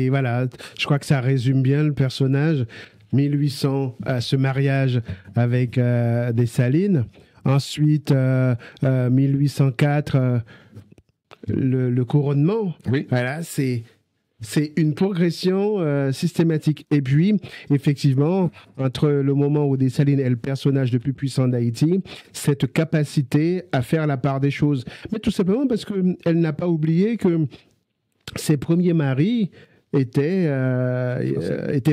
Voilà, je crois que ça résume bien le personnage. 1800, ce mariage avec Dessalines. Ensuite, 1804, le couronnement. Oui. Voilà, c'est une progression systématique. Et puis, effectivement, entre le moment où Dessalines est le personnage le plus puissant d'Haïti, cette capacité à faire la part des choses. Mais tout simplement parce qu'elle n'a pas oublié que ses premiers maris étaient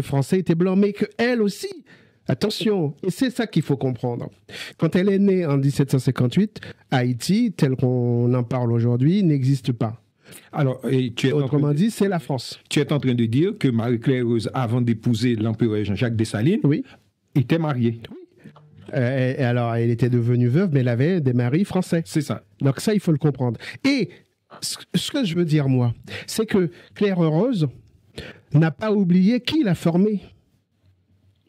français, étaient blancs, mais qu'elle aussi, attention, et c'est ça qu'il faut comprendre. Quand elle est née en 1758, Haïti, tel qu'on en parle aujourd'hui, n'existe pas. Alors, autrement dit, c'est la France. Tu es en train de dire que Marie-Claire Heureuse, avant d'épouser l'empereur Jean-Jacques Dessalines, oui, était mariée. Oui. Et alors, elle était devenue veuve, mais elle avait des maris français. C'est ça. Donc ça, il faut le comprendre. Et ce que je veux dire, moi, c'est que Claire Heureuse n'a pas oublié qui l'a formée.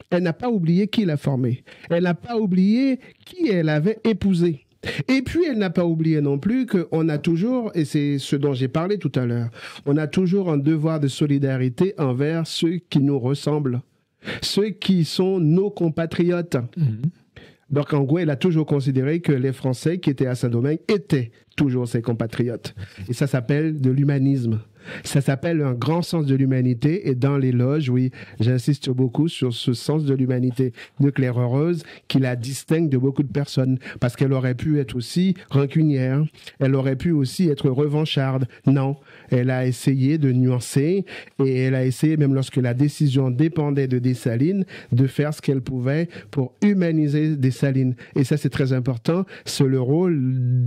Elle n'a pas oublié qui l'a formée. Elle n'a pas oublié qui elle avait épousé. Et puis, elle n'a pas oublié non plus qu'on a toujours, et c'est ce dont j'ai parlé tout à l'heure, on a toujours un devoir de solidarité envers ceux qui nous ressemblent. ceux qui sont nos compatriotes. Donc, en gros, elle a toujours considéré que les Français qui étaient à Saint-Domingue étaient toujours ses compatriotes. Et ça s'appelle de l'humanisme. Ça s'appelle un grand sens de l'humanité. Et dans les loges, oui, j'insiste beaucoup sur ce sens de l'humanité de Claire Heureuse qui la distingue de beaucoup de personnes. Parce qu'elle aurait pu être aussi rancunière. Elle aurait pu aussi être revancharde. Non, elle a essayé de nuancer et elle a essayé, même lorsque la décision dépendait de Dessalines, de faire ce qu'elle pouvait pour humaniser Dessalines. Et ça, c'est très important. C'est le rôle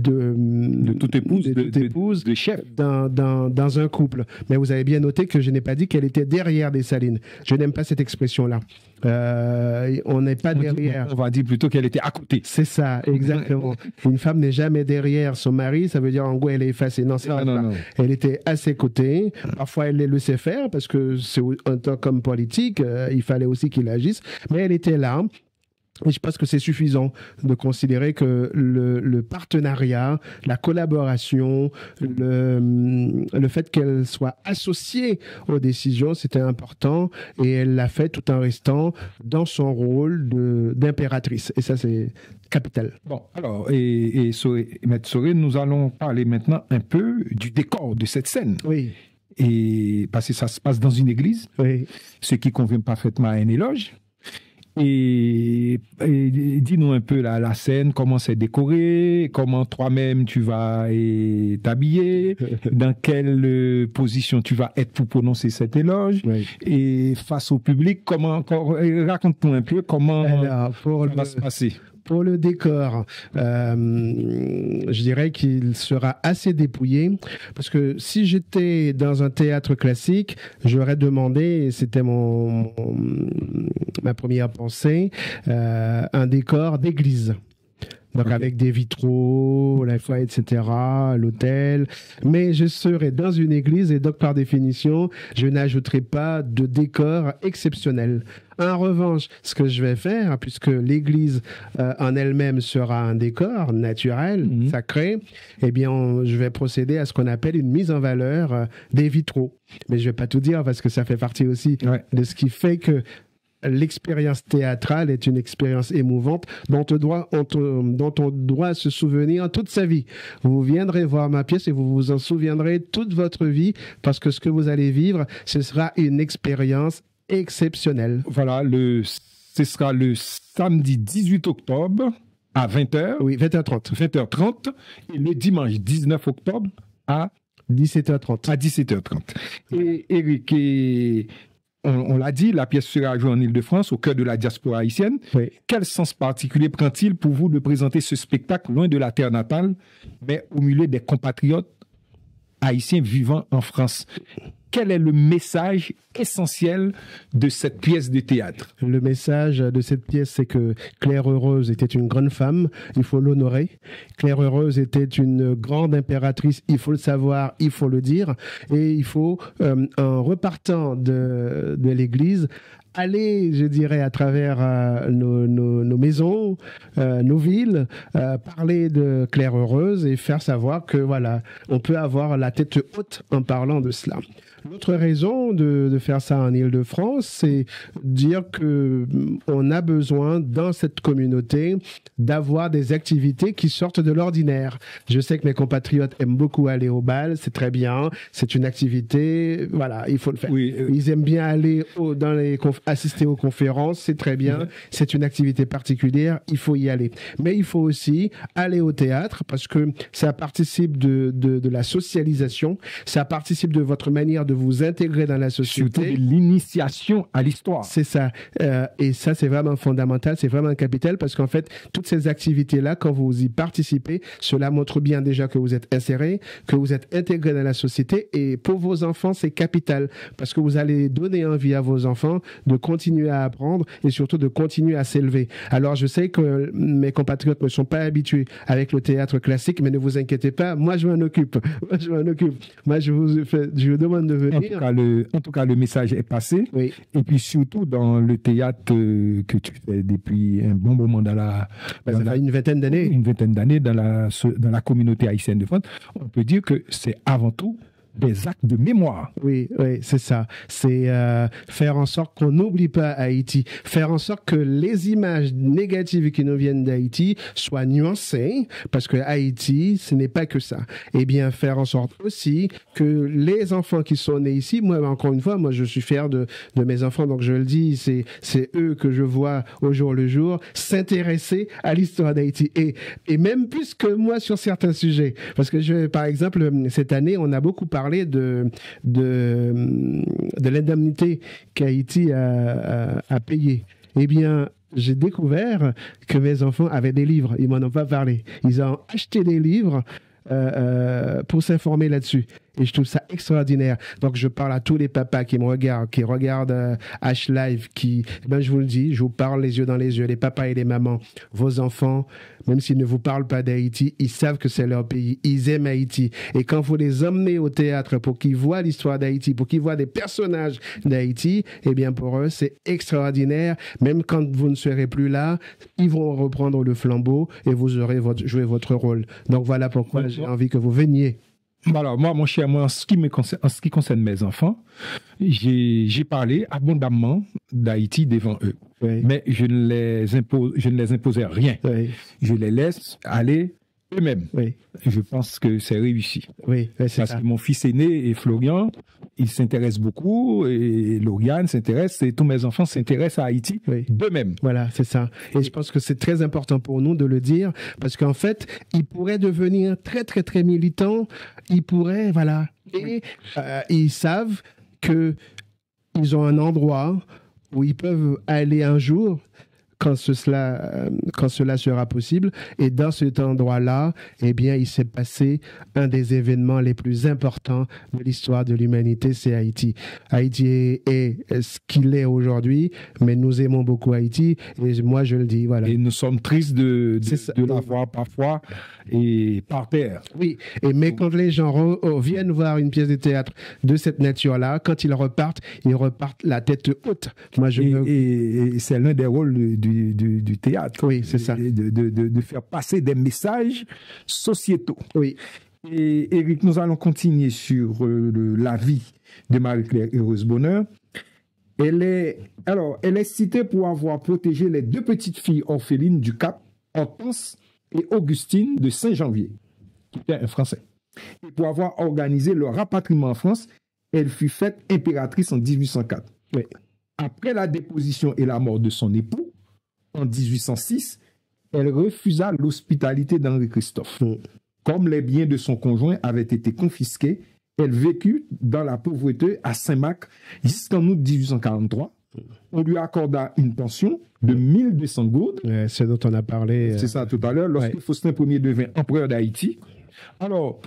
de toute épouse, de chef dans un couple. Mais vous avez bien noté que je n'ai pas dit qu'elle était derrière Dessalines. Je n'aime pas cette expression-là. On n'est pas derrière. On va dire plutôt qu'elle était à côté. C'est ça, exactement. Une femme n'est jamais derrière son mari, ça veut dire en gros elle est effacée. Non, c'est pas ça. Non. Elle était à ses côtés. Parfois elle les laissait faire parce que c'est un temps comme politique, il fallait aussi qu'il agisse. Mais elle était là. Et je pense que c'est suffisant de considérer que le partenariat, la collaboration, le fait qu'elle soit associée aux décisions, c'était important et elle l'a fait tout en restant dans son rôle d'impératrice. Et ça, c'est capital. Bon, alors, Maître Soré, nous allons parler maintenant un peu du décor de cette scène. Oui. Et parce que ça se passe dans une église, oui. Ce qui convient parfaitement à un éloge. Et dis-nous un peu la scène, comment c'est décoré, comment toi-même tu vas t'habiller, dans quelle position tu vas être pour prononcer cet éloge, oui. Et face au public, raconte-nous un peu comment ça va se passer. Pour le décor, je dirais qu'il sera assez dépouillé parce que si j'étais dans un théâtre classique, j'aurais demandé, et c'était ma première pensée, un décor d'église. Donc, avec des vitraux, la foi, etc., l'autel. Mais je serai dans une église et donc, par définition, je n'ajouterai pas de décor exceptionnel. En revanche, ce que je vais faire, puisque l'église en elle-même sera un décor naturel, sacré, eh bien, je vais procéder à ce qu'on appelle une mise en valeur des vitraux. Mais je ne vais pas tout dire parce que ça fait partie aussi de ce qui fait que l'expérience théâtrale est une expérience émouvante dont on doit se souvenir toute sa vie. Vous viendrez voir ma pièce et vous vous en souviendrez toute votre vie parce que ce que vous allez vivre, ce sera une expérience exceptionnelle. Voilà, ce sera le samedi 18 octobre à 20h. Oui, 20h30. 20h30 et le dimanche 19 octobre à 17h30. À 17h30. Et Eric, on l'a dit, la pièce sera jouée en Île-de-France, au cœur de la diaspora haïtienne. Oui. Quel sens particulier prend-il pour vous de présenter ce spectacle loin de la terre natale, mais au milieu des compatriotes haïtiens vivant en France? Quel est le message essentiel de cette pièce de théâtre? Le message de cette pièce, c'est que Claire Heureuse était une grande femme, il faut l'honorer. Claire Heureuse était une grande impératrice, il faut le savoir, il faut le dire. Et il faut, en repartant de l'église, aller, je dirais, à travers nos maisons, nos villes, parler de Claire Heureuse et faire savoir que, voilà, on peut avoir la tête haute en parlant de cela. L'autre raison de faire ça en Île-de-France, c'est dire que on a besoin, dans cette communauté, d'avoir des activités qui sortent de l'ordinaire. Je sais que mes compatriotes aiment beaucoup aller au bal, c'est très bien, c'est une activité, voilà, il faut le faire. Oui, Ils aiment bien aller assister aux conférences, c'est très bien, c'est une activité particulière, il faut y aller. Mais il faut aussi aller au théâtre parce que ça participe de la socialisation, ça participe de votre manière de vous intégrer dans la société. Surtout de l'initiation à l'histoire. C'est ça. Et ça, c'est vraiment fondamental, c'est vraiment capital parce qu'en fait, toutes ces activités-là, quand vous y participez, cela montre bien déjà que vous êtes inséré, que vous êtes intégré dans la société. Et pour vos enfants, c'est capital parce que vous allez donner envie à vos enfants de continuer à apprendre et surtout de continuer à s'élever. Alors, je sais que mes compatriotes ne sont pas habitués avec le théâtre classique, mais ne vous inquiétez pas, moi, je m'en occupe. Moi, je vous demande de venir. En tout cas, le message est passé. Oui. Et puis surtout dans le théâtre que tu fais depuis un bon moment ça fait une vingtaine d'années. Une vingtaine d'années dans la communauté haïtienne de France. On peut dire que c'est avant tout des actes de mémoire. Oui, oui, c'est ça. C'est faire en sorte qu'on n'oublie pas Haïti, faire en sorte que les images négatives qui nous viennent d'Haïti soient nuancées, parce que Haïti, ce n'est pas que ça. Et bien, faire en sorte aussi que les enfants qui sont nés ici, moi, encore une fois, moi, je suis fier de mes enfants, donc je le dis, c'est eux que je vois au jour le jour s'intéresser à l'histoire d'Haïti. Et même plus que moi sur certains sujets. Parce que, par exemple, cette année, on a beaucoup parlé de l'indemnité qu'Haïti a payée. Eh bien, j'ai découvert que mes enfants avaient des livres. Ils m'en ont pas parlé. Ils ont acheté des livres pour s'informer là-dessus. Et je trouve ça extraordinaire. Donc, je parle à tous les papas qui me regardent, qui regardent H-Live, je vous le dis, je vous parle les yeux dans les yeux, les papas et les mamans, vos enfants, même s'ils ne vous parlent pas d'Haïti, ils savent que c'est leur pays, ils aiment Haïti. Et quand vous les emmenez au théâtre pour qu'ils voient l'histoire d'Haïti, pour qu'ils voient des personnages d'Haïti, eh bien, pour eux, c'est extraordinaire. Même quand vous ne serez plus là, ils vont reprendre le flambeau et vous aurez joué votre rôle. Donc, voilà pourquoi j'ai envie que vous veniez. Alors, moi, mon cher, en ce qui concerne mes enfants, j'ai parlé abondamment d'Haïti devant eux. Oui. Mais je ne les imposais rien. Oui. Je les laisse aller eux-mêmes. Oui. Je pense que c'est réussi. Oui, c'est Parce ça. que mon fils aîné et Florian, ils s'intéressent beaucoup, et Lauriane s'intéresse, et tous mes enfants s'intéressent à Haïti d'eux-mêmes. Voilà, c'est ça. Et je pense que c'est très important pour nous de le dire, parce qu'en fait, ils pourraient devenir très, très, très militants. Ils pourraient, voilà. Et ils savent qu'ils ont un endroit où ils peuvent aller un jour quand cela sera possible. Et dans cet endroit-là, eh bien, il s'est passé un des événements les plus importants de l'histoire de l'humanité, c'est Haïti. Haïti est ce qu'il est aujourd'hui, mais nous aimons beaucoup Haïti, et moi, je le dis, voilà. Et nous sommes tristes de la voir parfois et par terre. Oui, mais quand les gens viennent voir une pièce de théâtre de cette nature-là, quand ils repartent la tête haute. Moi, et c'est l'un des rôles du théâtre. Oui, c'est ça. De faire passer des messages sociétaux. Oui. Et Éric, nous allons continuer sur la vie de Marie-Claire Heureuse Bonheur. Elle est citée pour avoir protégé les deux petites filles orphelines du Cap, Hortense et Augustine de Saint-Janvier, qui était un Français. Et pour avoir organisé leur rapatriement en France, elle fut faite impératrice en 1804. Oui. Après la déposition et la mort de son époux, en 1806, elle refusa l'hospitalité d'Henri Christophe. Comme les biens de son conjoint avaient été confisqués, elle vécut dans la pauvreté à Saint-Marc jusqu'en août 1843. On lui accorda une pension de 1200 gourdes. C'est dont on a parlé. C'est ça tout à l'heure, lorsque Faustin Ier devint empereur d'Haïti. Alors,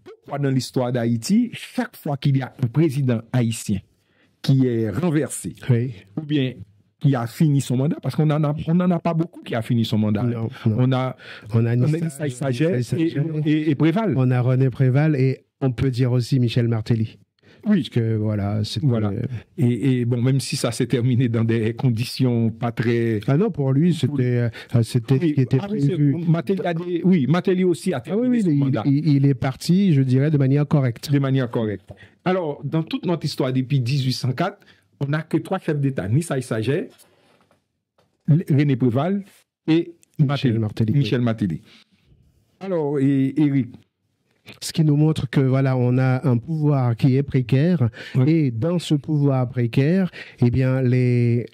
pourquoi dans l'histoire d'Haïti, chaque fois qu'il y a un président haïtien qui est renversé, ou bien qui a fini son mandat, parce qu'on n'en a pas beaucoup qui a fini son mandat. Non. On a Nissa Saget et Préval. On a René Préval et on peut dire aussi Michel Martelly. Oui. Parce que voilà. Et bon, même si ça s'est terminé dans des conditions pas très. Ah non, pour lui, c'était ce qui était prévu. Martelly aussi a terminé son mandat. Il est parti, je dirais, de manière correcte. De manière correcte. Alors, dans toute notre histoire depuis 1804, on n'a que 3 chefs d'État, Nissa Saget, René Préval et Michel Martelly. Alors, Éric. Ce qui nous montre que voilà, on a un pouvoir qui est précaire, et dans ce pouvoir précaire, eh bien les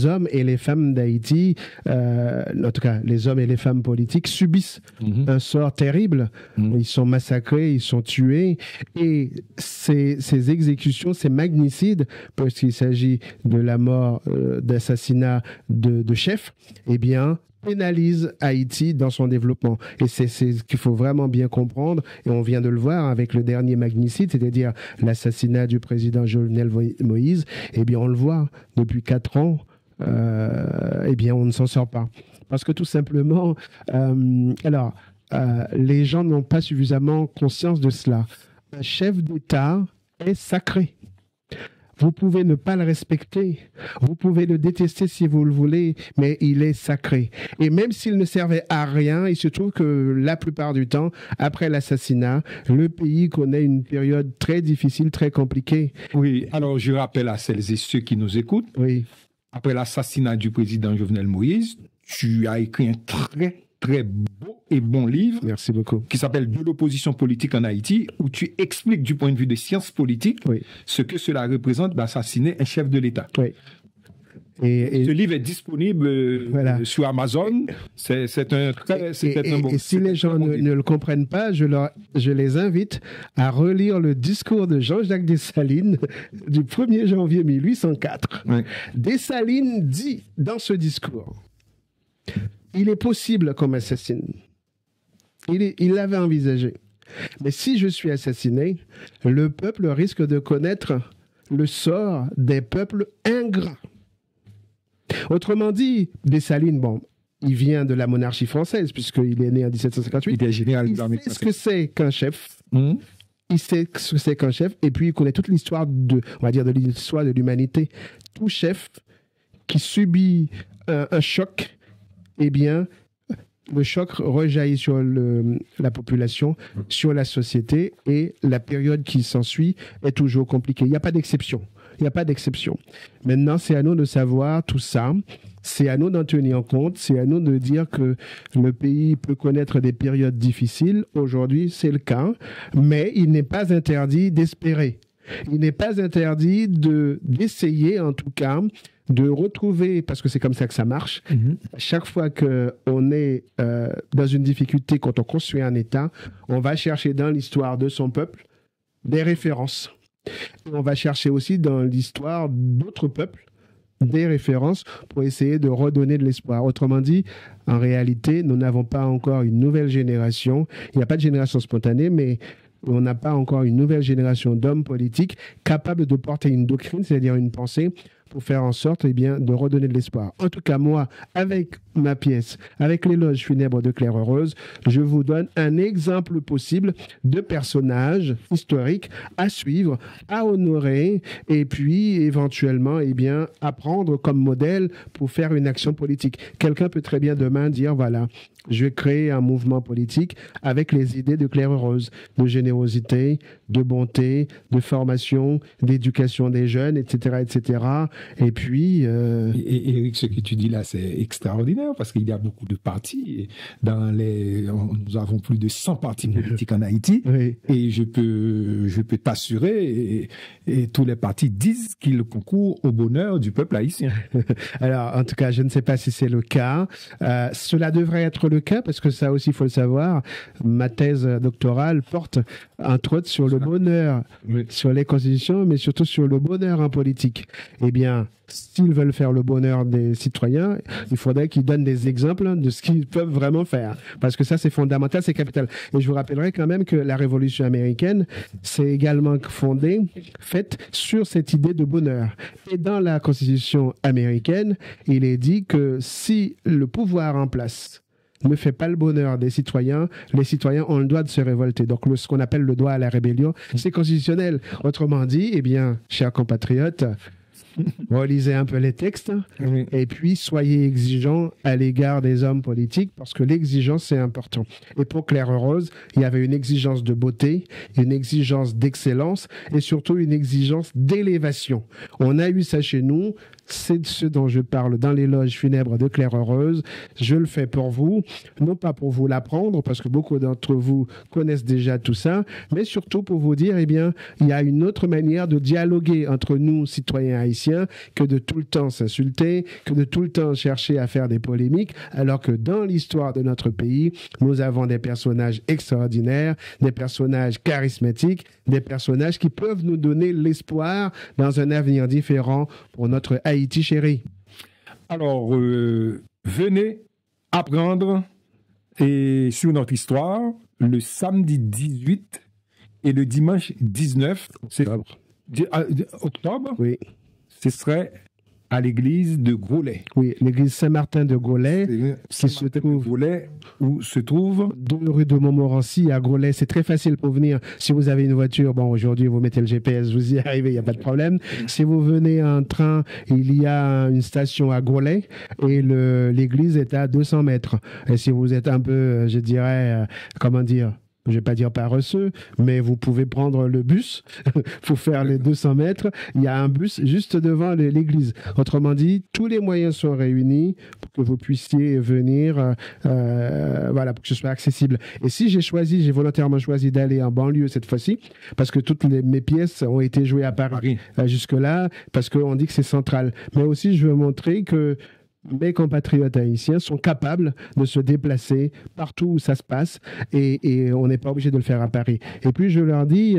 hommes et les femmes d'Haïti, en tout cas les hommes et les femmes politiques subissent un sort terrible. Ils sont massacrés, ils sont tués, et ces exécutions, ces magnicides, parce qu'il s'agit de la mort, d'assassinat de chefs, eh bien pénalise Haïti dans son développement. Et c'est ce qu'il faut vraiment bien comprendre, et on vient de le voir avec le dernier magnicide, c'est-à-dire l'assassinat du président Jovenel Moïse. Eh bien, on le voit, depuis 4 ans, eh bien, on ne s'en sort pas. Parce que tout simplement, les gens n'ont pas suffisamment conscience de cela. Un chef d'État est sacré. Vous pouvez ne pas le respecter, vous pouvez le détester si vous le voulez, mais il est sacré. Et même s'il ne servait à rien, il se trouve que la plupart du temps, après l'assassinat, le pays connaît une période très difficile, très compliquée. Oui, alors je rappelle à celles et ceux qui nous écoutent, Oui, après l'assassinat du président Jovenel Moïse, tu as écrit un très beau et bon livre merci beaucoup. qui s'appelle « De l'opposition politique en Haïti », où tu expliques du point de vue des sciences politiques Oui. ce que cela représente d'assassiner un chef de l'État. Oui. Ce livre est disponible Voilà. sur Amazon. C'est un bon. Et si les gens ne le comprennent pas, je les invite à relire le discours de Jean-Jacques Dessalines du 1er janvier 1804. Oui. Dessalines dit dans ce discours, il est possible qu'on m'assassine. Il l'avait envisagé. Mais si je suis assassiné, le peuple risque de connaître le sort des peuples ingrats. Autrement dit, Dessalines, bon, il vient de la monarchie française, puisqu'il est né en 1758. Il est général Il de l'armée sait ce que c'est qu'un chef. Mmh. Il sait ce que c'est qu'un chef, et puis il connaît toute l'histoire on va dire, de l'histoire de l'humanité. Tout chef qui subit un choc, eh bien, le choc rejaillit sur la population, sur la société, et la période qui s'ensuit est toujours compliquée. Il n'y a pas d'exception. Il n'y a pas d'exception. Maintenant, c'est à nous de savoir tout ça. C'est à nous d'en tenir compte. C'est à nous de dire que le pays peut connaître des périodes difficiles. Aujourd'hui, c'est le cas. Mais il n'est pas interdit d'espérer. Il n'est pas interdit d'essayer, en tout cas, de retrouver, parce que c'est comme ça que ça marche, chaque fois qu'on est dans une difficulté, quand on construit un État, on va chercher dans l'histoire de son peuple des références. Et on va chercher aussi dans l'histoire d'autres peuples des références pour essayer de redonner de l'espoir. Autrement dit, en réalité, nous n'avons pas encore une nouvelle génération. Il n'y a pas de génération spontanée, mais on n'a pas encore une nouvelle génération d'hommes politiques capables de porter une doctrine, c'est-à-dire une pensée, pour faire en sorte de redonner de l'espoir. En tout cas, moi, avec ma pièce, avec l'éloge funèbre de Claire Heureuse, je vous donne un exemple possible de personnage historique à suivre, à honorer, et puis éventuellement, à prendre comme modèle pour faire une action politique. Quelqu'un peut très bien demain dire, voilà, je vais créer un mouvement politique avec les idées de Claire Heureuse, de générosité, de bonté, de formation, d'éducation des jeunes, etc., etc. Et puis... Et Eric, ce que tu dis là, c'est extraordinaire parce qu'il y a beaucoup de partis. Nous avons plus de 100 partis politiques en Haïti. Oui. Et je peux t'assurer, et tous les partis disent qu'ils concourent au bonheur du peuple haïtien. Alors, en tout cas, je ne sais pas si c'est le cas. Cela devrait être le cas parce que ça aussi, il faut le savoir. Ma thèse doctorale porte, entre autres, sur le bonheur, sur les constitutions, mais surtout sur le bonheur en politique. Eh bien, s'ils veulent faire le bonheur des citoyens, il faudrait qu'ils donnent des exemples de ce qu'ils peuvent vraiment faire. Parce que ça, c'est fondamental, c'est capital. Et je vous rappellerai quand même que la Révolution américaine, c'est également faite sur cette idée de bonheur. Et dans la Constitution américaine, il est dit que si le pouvoir en place ne fait pas le bonheur des citoyens, les citoyens ont le droit de se révolter. Donc, ce qu'on appelle le droit à la rébellion, c'est constitutionnel. Autrement dit, chers compatriotes, relisez un peu les textes et puis soyez exigeants à l'égard des hommes politiques parce que l'exigence c'est important. Et pour Claire Heureuse, il y avait une exigence de beauté, une exigence d'excellence et surtout une exigence d'élévation. On a eu ça chez nous, c'est de ce dont je parle dans l'éloge funèbre de Claire Heureuse. Je le fais pour vous, non pas pour vous l'apprendre parce que beaucoup d'entre vous connaissent déjà tout ça, mais surtout pour vous dire, il y a une autre manière de dialoguer entre nous, citoyens haïtiens, que de tout le temps s'insulter, que de tout le temps chercher à faire des polémiques, alors que dans l'histoire de notre pays, nous avons des personnages extraordinaires, des personnages charismatiques, des personnages qui peuvent nous donner l'espoir dans un avenir différent pour notre Haïti chéri. Alors, venez apprendre sur notre histoire le samedi 18 et le dimanche 19 octobre. Oui. Ce serait à l'église de Groslay. Oui, l'église Saint-Martin de Groslay, qui se trouve Groslay, où se trouve 2 rue de Montmorency à Groslay. C'est très facile pour venir. Si vous avez une voiture, bon, aujourd'hui, vous mettez le GPS, vous y arrivez, il n'y a pas de problème. Si vous venez en train, il y a une station à Groslay et l'église est à 200 mètres. Et si vous êtes un peu, je dirais, comment dire, je ne vais pas dire paresseux, mais vous pouvez prendre le bus pour faire les 200 mètres. Il y a un bus juste devant l'église. Autrement dit, tous les moyens sont réunis pour que vous puissiez venir, voilà, pour que ce soit accessible. Et si j'ai volontairement choisi d'aller en banlieue cette fois-ci, parce que toutes mes pièces ont été jouées à Paris jusque-là, parce qu'on dit que c'est central. Mais aussi, je veux montrer que mes compatriotes haïtiens sont capables de se déplacer partout où ça se passe et on n'est pas obligé de le faire à Paris. Et puis je leur dis,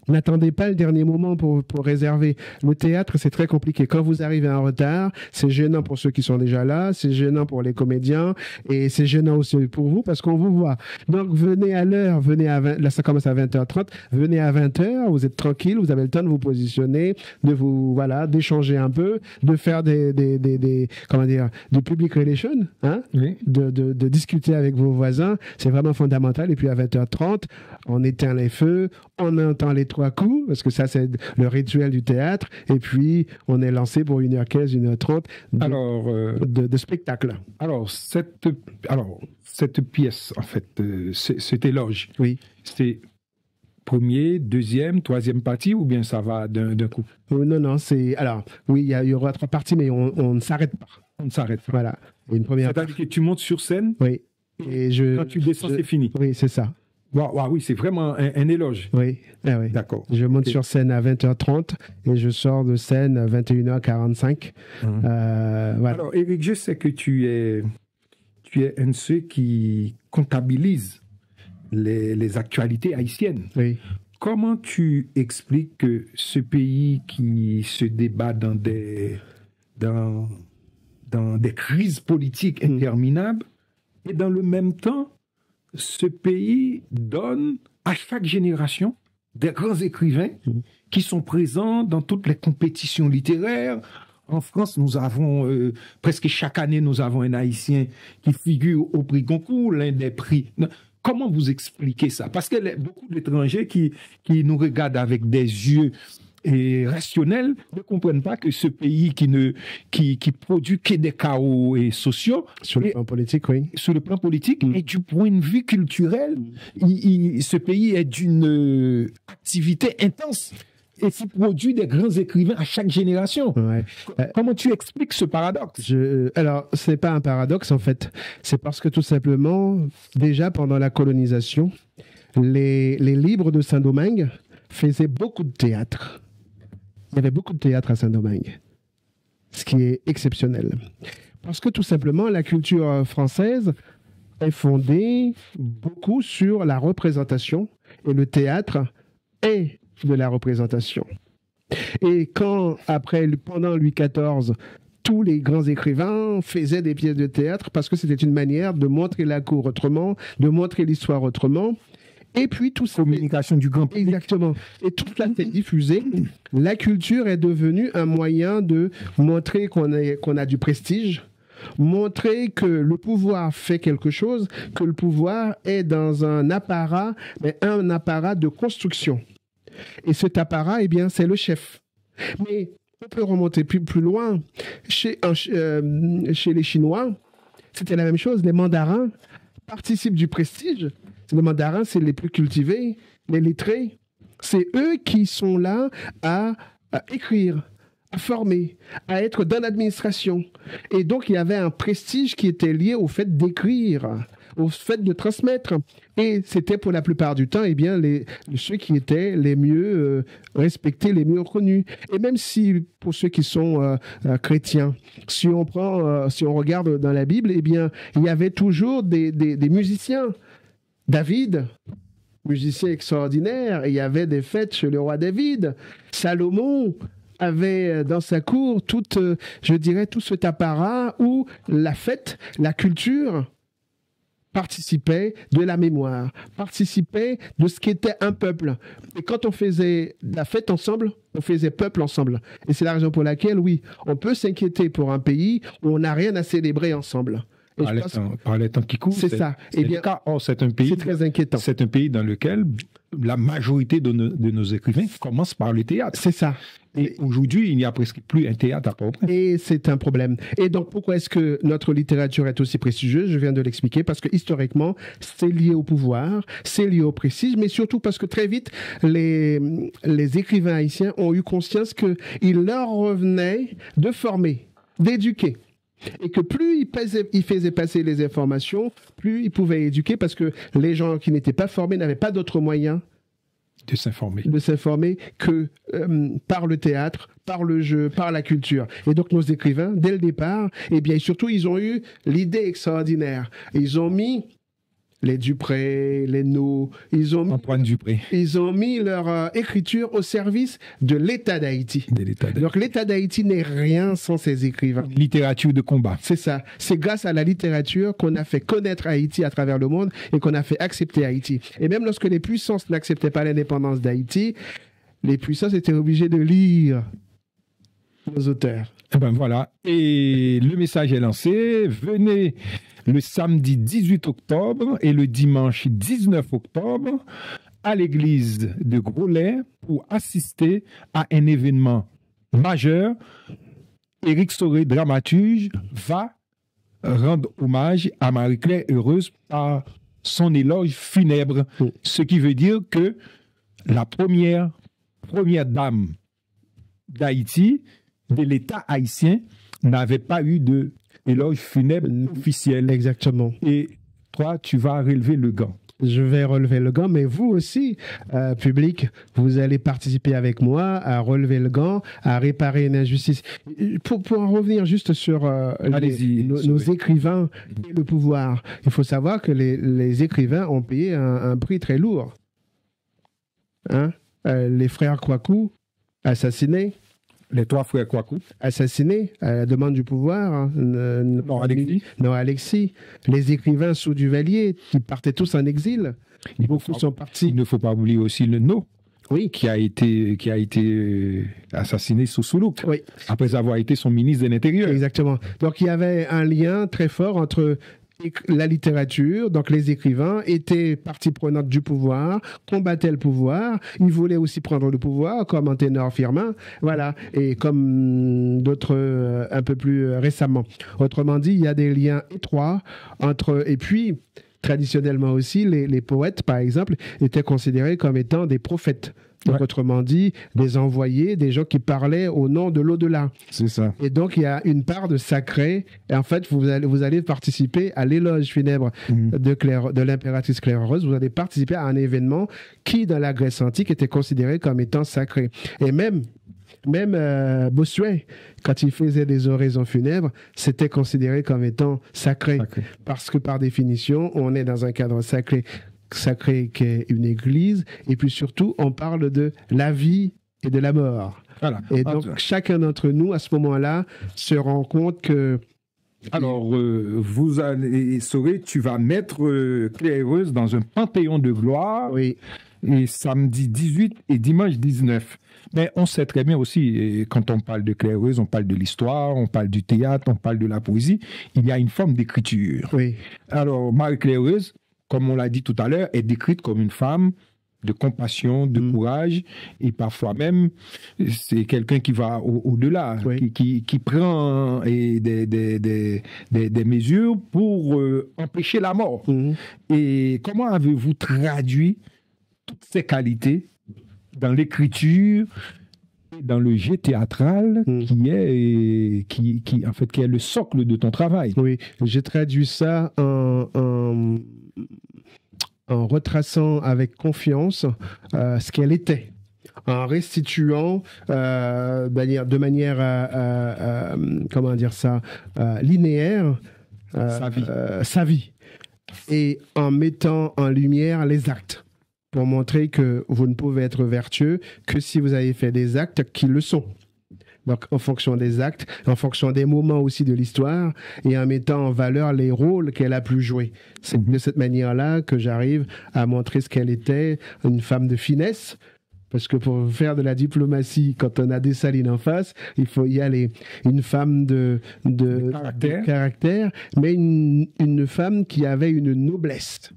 n'attendez pas le dernier moment pour réserver. Le théâtre, c'est très compliqué. Quand vous arrivez en retard, c'est gênant pour ceux qui sont déjà là, c'est gênant pour les comédiens et c'est gênant aussi pour vous parce qu'on vous voit. Donc venez à l'heure, là ça commence à 20h30, venez à 20h, vous êtes tranquille, vous avez le temps de vous positionner, d'échanger un peu, de faire comment dire, du public relation, hein, oui. de discuter avec vos voisins, c'est vraiment fondamental. Et puis à 20h30, on éteint les feux, on entend les 3 coups, parce que ça c'est le rituel du théâtre, et puis on est lancé pour 1h15, 1h30 de spectacle. Alors, cette pièce, en fait, cet éloge, oui. C'est premier, deuxième, troisième partie, ou bien ça va d'un coup? Non, c'est... Alors, oui, il y aura 3 parties, mais on ne s'arrête pas. On ne s'arrête pas. Voilà. Et une première... C'est-à-dire que tu montes sur scène, oui. Et quand tu descends, c'est fini. Oui, c'est ça. Wow, oui, c'est vraiment un éloge. Oui, oui. D'accord. Je monte sur scène à 20h30 et je sors de scène à 21h45. Voilà. Alors, Éric, je sais que tu es un de ceux qui comptabilise les actualités haïtiennes. Oui. Comment tu expliques que ce pays qui se débat dans des crises politiques interminables et dans le même temps, ce pays donne à chaque génération des grands écrivains qui sont présents dans toutes les compétitions littéraires. En France, nous avons, presque chaque année, nous avons un Haïtien qui figure au prix Goncourt, l'un des prix... Comment vous expliquez ça? Parce qu'il y a beaucoup d'étrangers qui nous regardent avec des yeux rationnels ne comprennent pas que ce pays qui produit que des chaos sociaux... Sur le plan politique, oui. Sur le plan politique, et du point de vue culturel, ce pays est d'une activité intense et qui produit des grands écrivains à chaque génération. Ouais. Comment tu expliques ce paradoxe? Alors, c'est pas un paradoxe, en fait. C'est parce que, tout simplement, déjà, pendant la colonisation, les libres de Saint-Domingue faisaient beaucoup de théâtre. Il y avait beaucoup de théâtre à Saint-Domingue, ce qui est exceptionnel. Parce que, tout simplement, la culture française est fondée beaucoup sur la représentation, et le théâtre est de la représentation. Et quand, pendant Louis XIV, tous les grands écrivains faisaient des pièces de théâtre parce que c'était une manière de montrer la cour autrement, de montrer l'histoire autrement. Et puis tout ça... Communication du grand public. Exactement. Et tout cela s'est diffusé. La culture est devenue un moyen de montrer qu'on a du prestige, montrer que le pouvoir fait quelque chose, que le pouvoir est dans un apparat, mais un apparat de construction. Et cet apparat, eh bien, c'est le chef. Mais on peut remonter plus loin. Chez les Chinois, c'était la même chose. Les mandarins participent du prestige. Les mandarins, c'est les plus cultivés, les lettrés. C'est eux qui sont là à écrire, à former, à être dans l'administration. Et donc, il y avait un prestige qui était lié au fait d'écrire, au fait de transmettre. Et c'était pour la plupart du temps, eh bien, ceux qui étaient les mieux respectés, les mieux reconnus. Et même si, pour ceux qui sont chrétiens, si on regarde dans la Bible, eh bien, il y avait toujours des musiciens. David, musicien extraordinaire, et il y avait des fêtes chez le roi David. Salomon avait dans sa cour tout cet apparat où la fête, la culture participaient de la mémoire, participaient de ce qu'était un peuple. Et quand on faisait la fête ensemble, on faisait peuple ensemble. Et c'est la raison pour laquelle, oui, on peut s'inquiéter pour un pays où on n'a rien à célébrer ensemble. Par les temps qui courent, c'est ça. Eh bien, c'est un pays. C'est très inquiétant. C'est un pays dans lequel la majorité de nos écrivains commencent par le théâtre. C'est ça. Et aujourd'hui, il n'y a presque plus un théâtre à Port-au-Prince. Et c'est un problème. Et donc, pourquoi est-ce que notre littérature est aussi prestigieuse? Je viens de l'expliquer, parce que historiquement, c'est lié au pouvoir, c'est lié au prestige, mais surtout parce que très vite, les écrivains haïtiens ont eu conscience qu'il leur revenait de former, d'éduquer. Et que plus ils faisaient passer les informations, plus ils pouvaient éduquer, parce que les gens qui n'étaient pas formés n'avaient pas d'autre moyen de s'informer que par le théâtre, par le jeu, par la culture. Et donc nos écrivains, dès le départ, eh bien surtout ils ont eu l'idée extraordinaire. Ils ont mis les Dupré, les No, Antoine Dupré. Ils ont mis leur écriture au service de l'État d'Haïti. Donc l'État d'Haïti n'est rien sans ses écrivains. Littérature de combat. C'est ça. C'est grâce à la littérature qu'on a fait connaître Haïti à travers le monde et qu'on a fait accepter Haïti. Et même lorsque les puissances n'acceptaient pas l'indépendance d'Haïti, les puissances étaient obligées de lire nos auteurs. Et ben voilà. Et le message est lancé. Venez le samedi 18 octobre et le dimanche 19 octobre à l'église de Groslay pour assister à un événement majeur. Éric Soré, dramaturge, va rendre hommage à Marie-Claire Heureuse par son éloge funèbre. Ce qui veut dire que la première dame d'Haïti, de l'État haïtien, n'avait pas eu de éloge funèbre officiel. Exactement. Et toi, tu vas relever le gant. Je vais relever le gant, mais vous aussi, public, vous allez participer avec moi à relever le gant, à réparer une injustice. Pour en revenir juste sur nos écrivains et le pouvoir, il faut savoir que les écrivains ont payé un prix très lourd. Hein? Les frères Kouakou, assassinés. Les trois frères Kouakou. Assassinés à la demande du pouvoir. Alexis. Les écrivains sous Duvalier, qui partaient tous en exil. Beaucoup sont partis. Il ne faut pas oublier aussi le No, oui, qui a été assassiné sous Soulouk, oui, après avoir été son ministre de l'Intérieur. Exactement. Donc il y avait un lien très fort entre la littérature, donc les écrivains étaient partie prenante du pouvoir, combattaient le pouvoir, ils voulaient aussi prendre le pouvoir, comme Anténor Firmin, voilà, et comme d'autres un peu plus récemment. Autrement dit, il y a des liens étroits entre, et puis traditionnellement aussi, les poètes, par exemple, étaient considérés comme étant des prophètes. Donc, autrement dit, des envoyés, des gens qui parlaient au nom de l'au-delà. C'est ça. Et donc, il y a une part de sacré. Et en fait, vous allez participer à l'éloge funèbre de l'impératrice Claire Heureuse. Vous allez participer à un événement qui, dans la Grèce antique, était considéré comme étant sacré. Et même Bossuet, quand il faisait des oraisons funèbres, c'était considéré comme étant sacré. Parce que, par définition, on est dans un cadre sacré qu'est une église, et puis surtout on parle de la vie et de la mort. Voilà. Et donc chacun d'entre nous à ce moment-là se rend compte que... Alors vous allez, Soré, tu vas mettre Claire Heureuse dans un panthéon de gloire, oui, et samedi 18 et dimanche 19. Mais on sait très bien aussi, quand on parle de Claire Heureuse, on parle de l'histoire, on parle du théâtre, on parle de la poésie, il y a une forme d'écriture. Oui. Alors Marie-Claire Heureuse, comme on l'a dit tout à l'heure, est décrite comme une femme de compassion, de courage, et parfois même, c'est quelqu'un qui va au-delà, oui, qui prend des mesures pour empêcher la mort. Et comment avez-vous traduit toutes ces qualités dans l'écriture, dans le jeu théâtral, qui est le socle de ton travail? Oui, j'ai traduit ça en retraçant avec confiance ce qu'elle était, en restituant de manière comment dire ça, linéaire sa vie, et en mettant en lumière les actes, pour montrer que vous ne pouvez être vertueux que si vous avez fait des actes qui le sont. donc en fonction des actes, en fonction des moments aussi de l'histoire, et en mettant en valeur les rôles qu'elle a pu jouer. C'est de cette manière-là que j'arrive à montrer ce qu'elle était, une femme de finesse, parce que pour faire de la diplomatie, quand on a Dessalines en face, il faut y aller. Une femme de caractère, mais une femme qui avait une noblesse.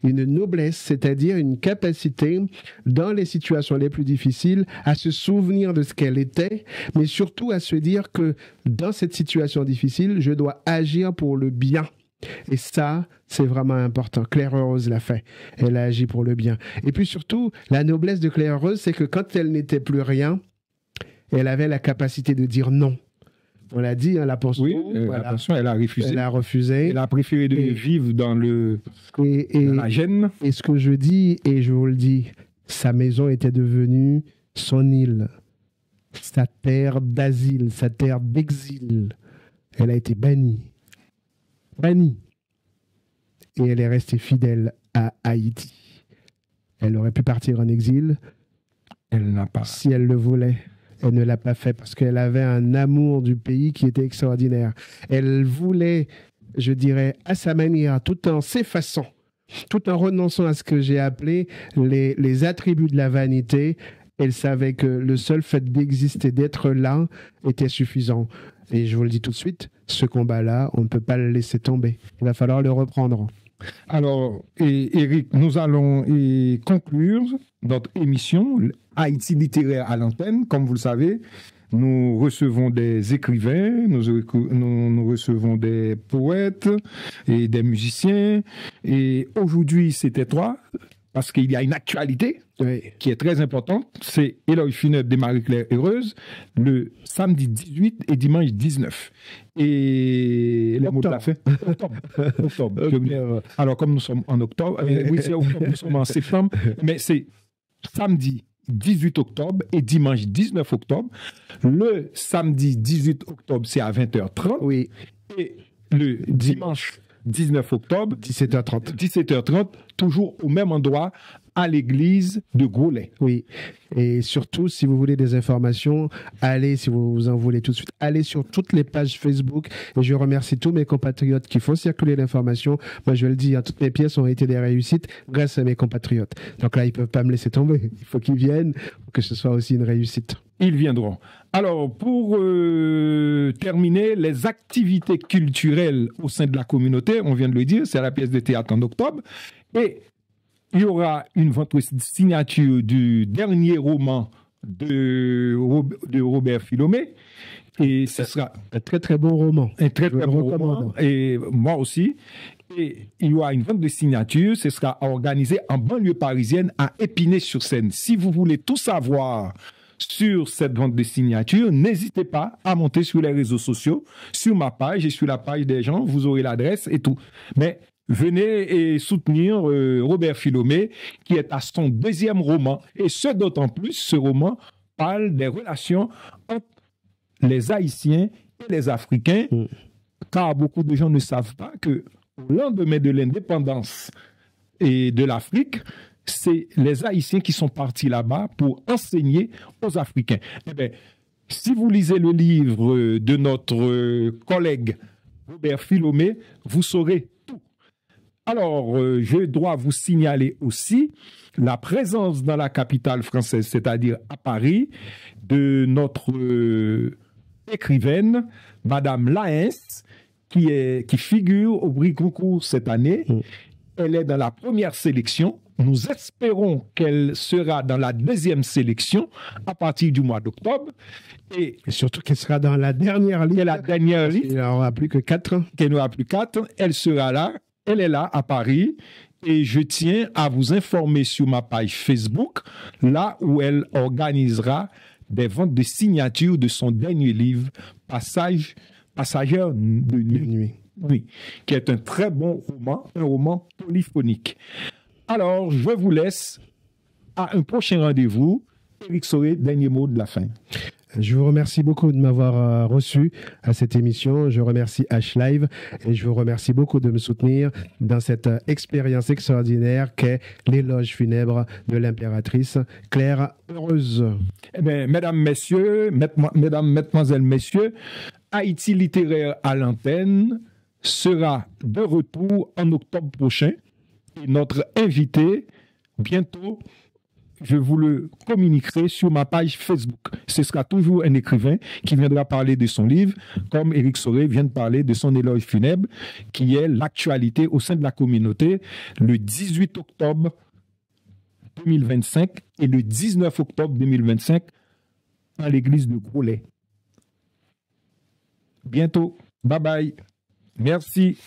Une noblesse, c'est-à-dire une capacité, dans les situations les plus difficiles, à se souvenir de ce qu'elle était, mais surtout à se dire que dans cette situation difficile, je dois agir pour le bien. Et ça, c'est vraiment important. Claire-Heureuse l'a fait. Elle a agi pour le bien. Et puis surtout, la noblesse de Claire-Heureuse, c'est que quand elle n'était plus rien, elle avait la capacité de dire non. On l'a dit, hein, la pension. Oui, voilà. La pension, elle a refusé. Elle a refusé. Elle a préféré de vivre dans la gêne. Et ce que je dis, et je vous le dis, sa maison était devenue son île, sa terre d'asile, sa terre d'exil. Elle a été bannie. Et elle est restée fidèle à Haïti. Elle aurait pu partir en exil. Elle n'a pas. Si elle le voulait. Elle ne l'a pas fait parce qu'elle avait un amour du pays qui était extraordinaire. Elle voulait, je dirais, à sa manière, tout en s'effaçant, tout en renonçant à ce que j'ai appelé les attributs de la vanité. Elle savait que le seul fait d'exister, d'être là, était suffisant. Et je vous le dis tout de suite, ce combat-là, on ne peut pas le laisser tomber. Il va falloir le reprendre. Alors, Éric, nous allons conclure notre émission Haïti littéraire à l'antenne. Comme vous le savez, nous recevons des écrivains, nous recevons des poètes et des musiciens. Et aujourd'hui, c'était toi, parce qu'il y a une actualité qui est très importante. C'est Éloge funèbre de Marie-Claire Heureuse, le samedi 18 et dimanche 19. Et les mots de la fin. Octobre. Alors, comme nous sommes en octobre, oui, c'est octobre, nous sommes en septembre, mais c'est samedi 18 octobre et dimanche 19 octobre. Le samedi 18 octobre, c'est à 20h30. Oui. Et le dimanche 19 octobre, 17h30. 17h30, toujours au même endroit, à l'église de Groslay. Oui. Et surtout, si vous voulez des informations, allez, si vous en voulez tout de suite, allez sur toutes les pages Facebook. Et je remercie tous mes compatriotes qui font circuler l'information. Moi, je le dis, hein, toutes mes pièces ont été des réussites grâce à mes compatriotes. Donc là, ils ne peuvent pas me laisser tomber. Il faut qu'ils viennent pour que ce soit aussi une réussite. Ils viendront. Alors, pour terminer, les activités culturelles au sein de la communauté, on vient de le dire, c'est la pièce de théâtre en octobre. Et il y aura une vente de signature du dernier roman de Robert Philomé. Et ce sera un très très bon roman. Un très très bon roman. Et moi aussi. Et il y aura une vente de signature. Ce sera organisé en banlieue parisienne à Épinay-sur-Seine. Si vous voulez tout savoir sur cette vente de signature, n'hésitez pas à monter sur les réseaux sociaux, sur ma page et sur la page des gens. Vous aurez l'adresse et tout. Mais venez et soutenir Robert Philomé, qui est à son deuxième roman. Et ce d'autant plus, ce roman parle des relations entre les Haïtiens et les Africains, car beaucoup de gens ne savent pas que au lendemain de l'indépendance et de l'Afrique, c'est les Haïtiens qui sont partis là-bas pour enseigner aux Africains. Eh bien, si vous lisez le livre de notre collègue Robert Philomé, vous saurez tout. Alors, je dois vous signaler aussi la présence dans la capitale française, c'est-à-dire à Paris, de notre écrivaine, Madame Laens, qui figure au prix Goncourt cette année. Elle est dans la première sélection. Nous espérons qu'elle sera dans la deuxième sélection à partir du mois d'octobre. Et surtout qu'elle sera dans la dernière liste. Il n'y aura plus que 4. Qu'il n'y aura plus 4. Elle sera là. Elle est là à Paris. Et je tiens à vous informer sur ma page Facebook, là où elle organisera des ventes de signatures de son dernier livre, Passagère de nuit. Oui, qui est un très bon roman, un roman polyphonique. Alors, je vous laisse à un prochain rendez-vous. Éric Soré, dernier mot de la fin. Je vous remercie beaucoup de m'avoir reçu à cette émission. Je remercie H-Live et je vous remercie beaucoup de me soutenir dans cette expérience extraordinaire qu'est l'éloge funèbre de l'impératrice Claire Heureuse. Eh bien, mesdames, mesdemoiselles, messieurs, Haïti littéraire à l'antenne sera de retour en octobre prochain. Et notre invité, bientôt, je vous le communiquerai sur ma page Facebook. Ce sera toujours un écrivain qui viendra parler de son livre, comme Éric Soré vient de parler de son éloge funèbre, qui est l'actualité au sein de la communauté, le 18 octobre 2025 et le 19 octobre 2025 à l'église de Groslay. Bientôt. Bye bye. Merci.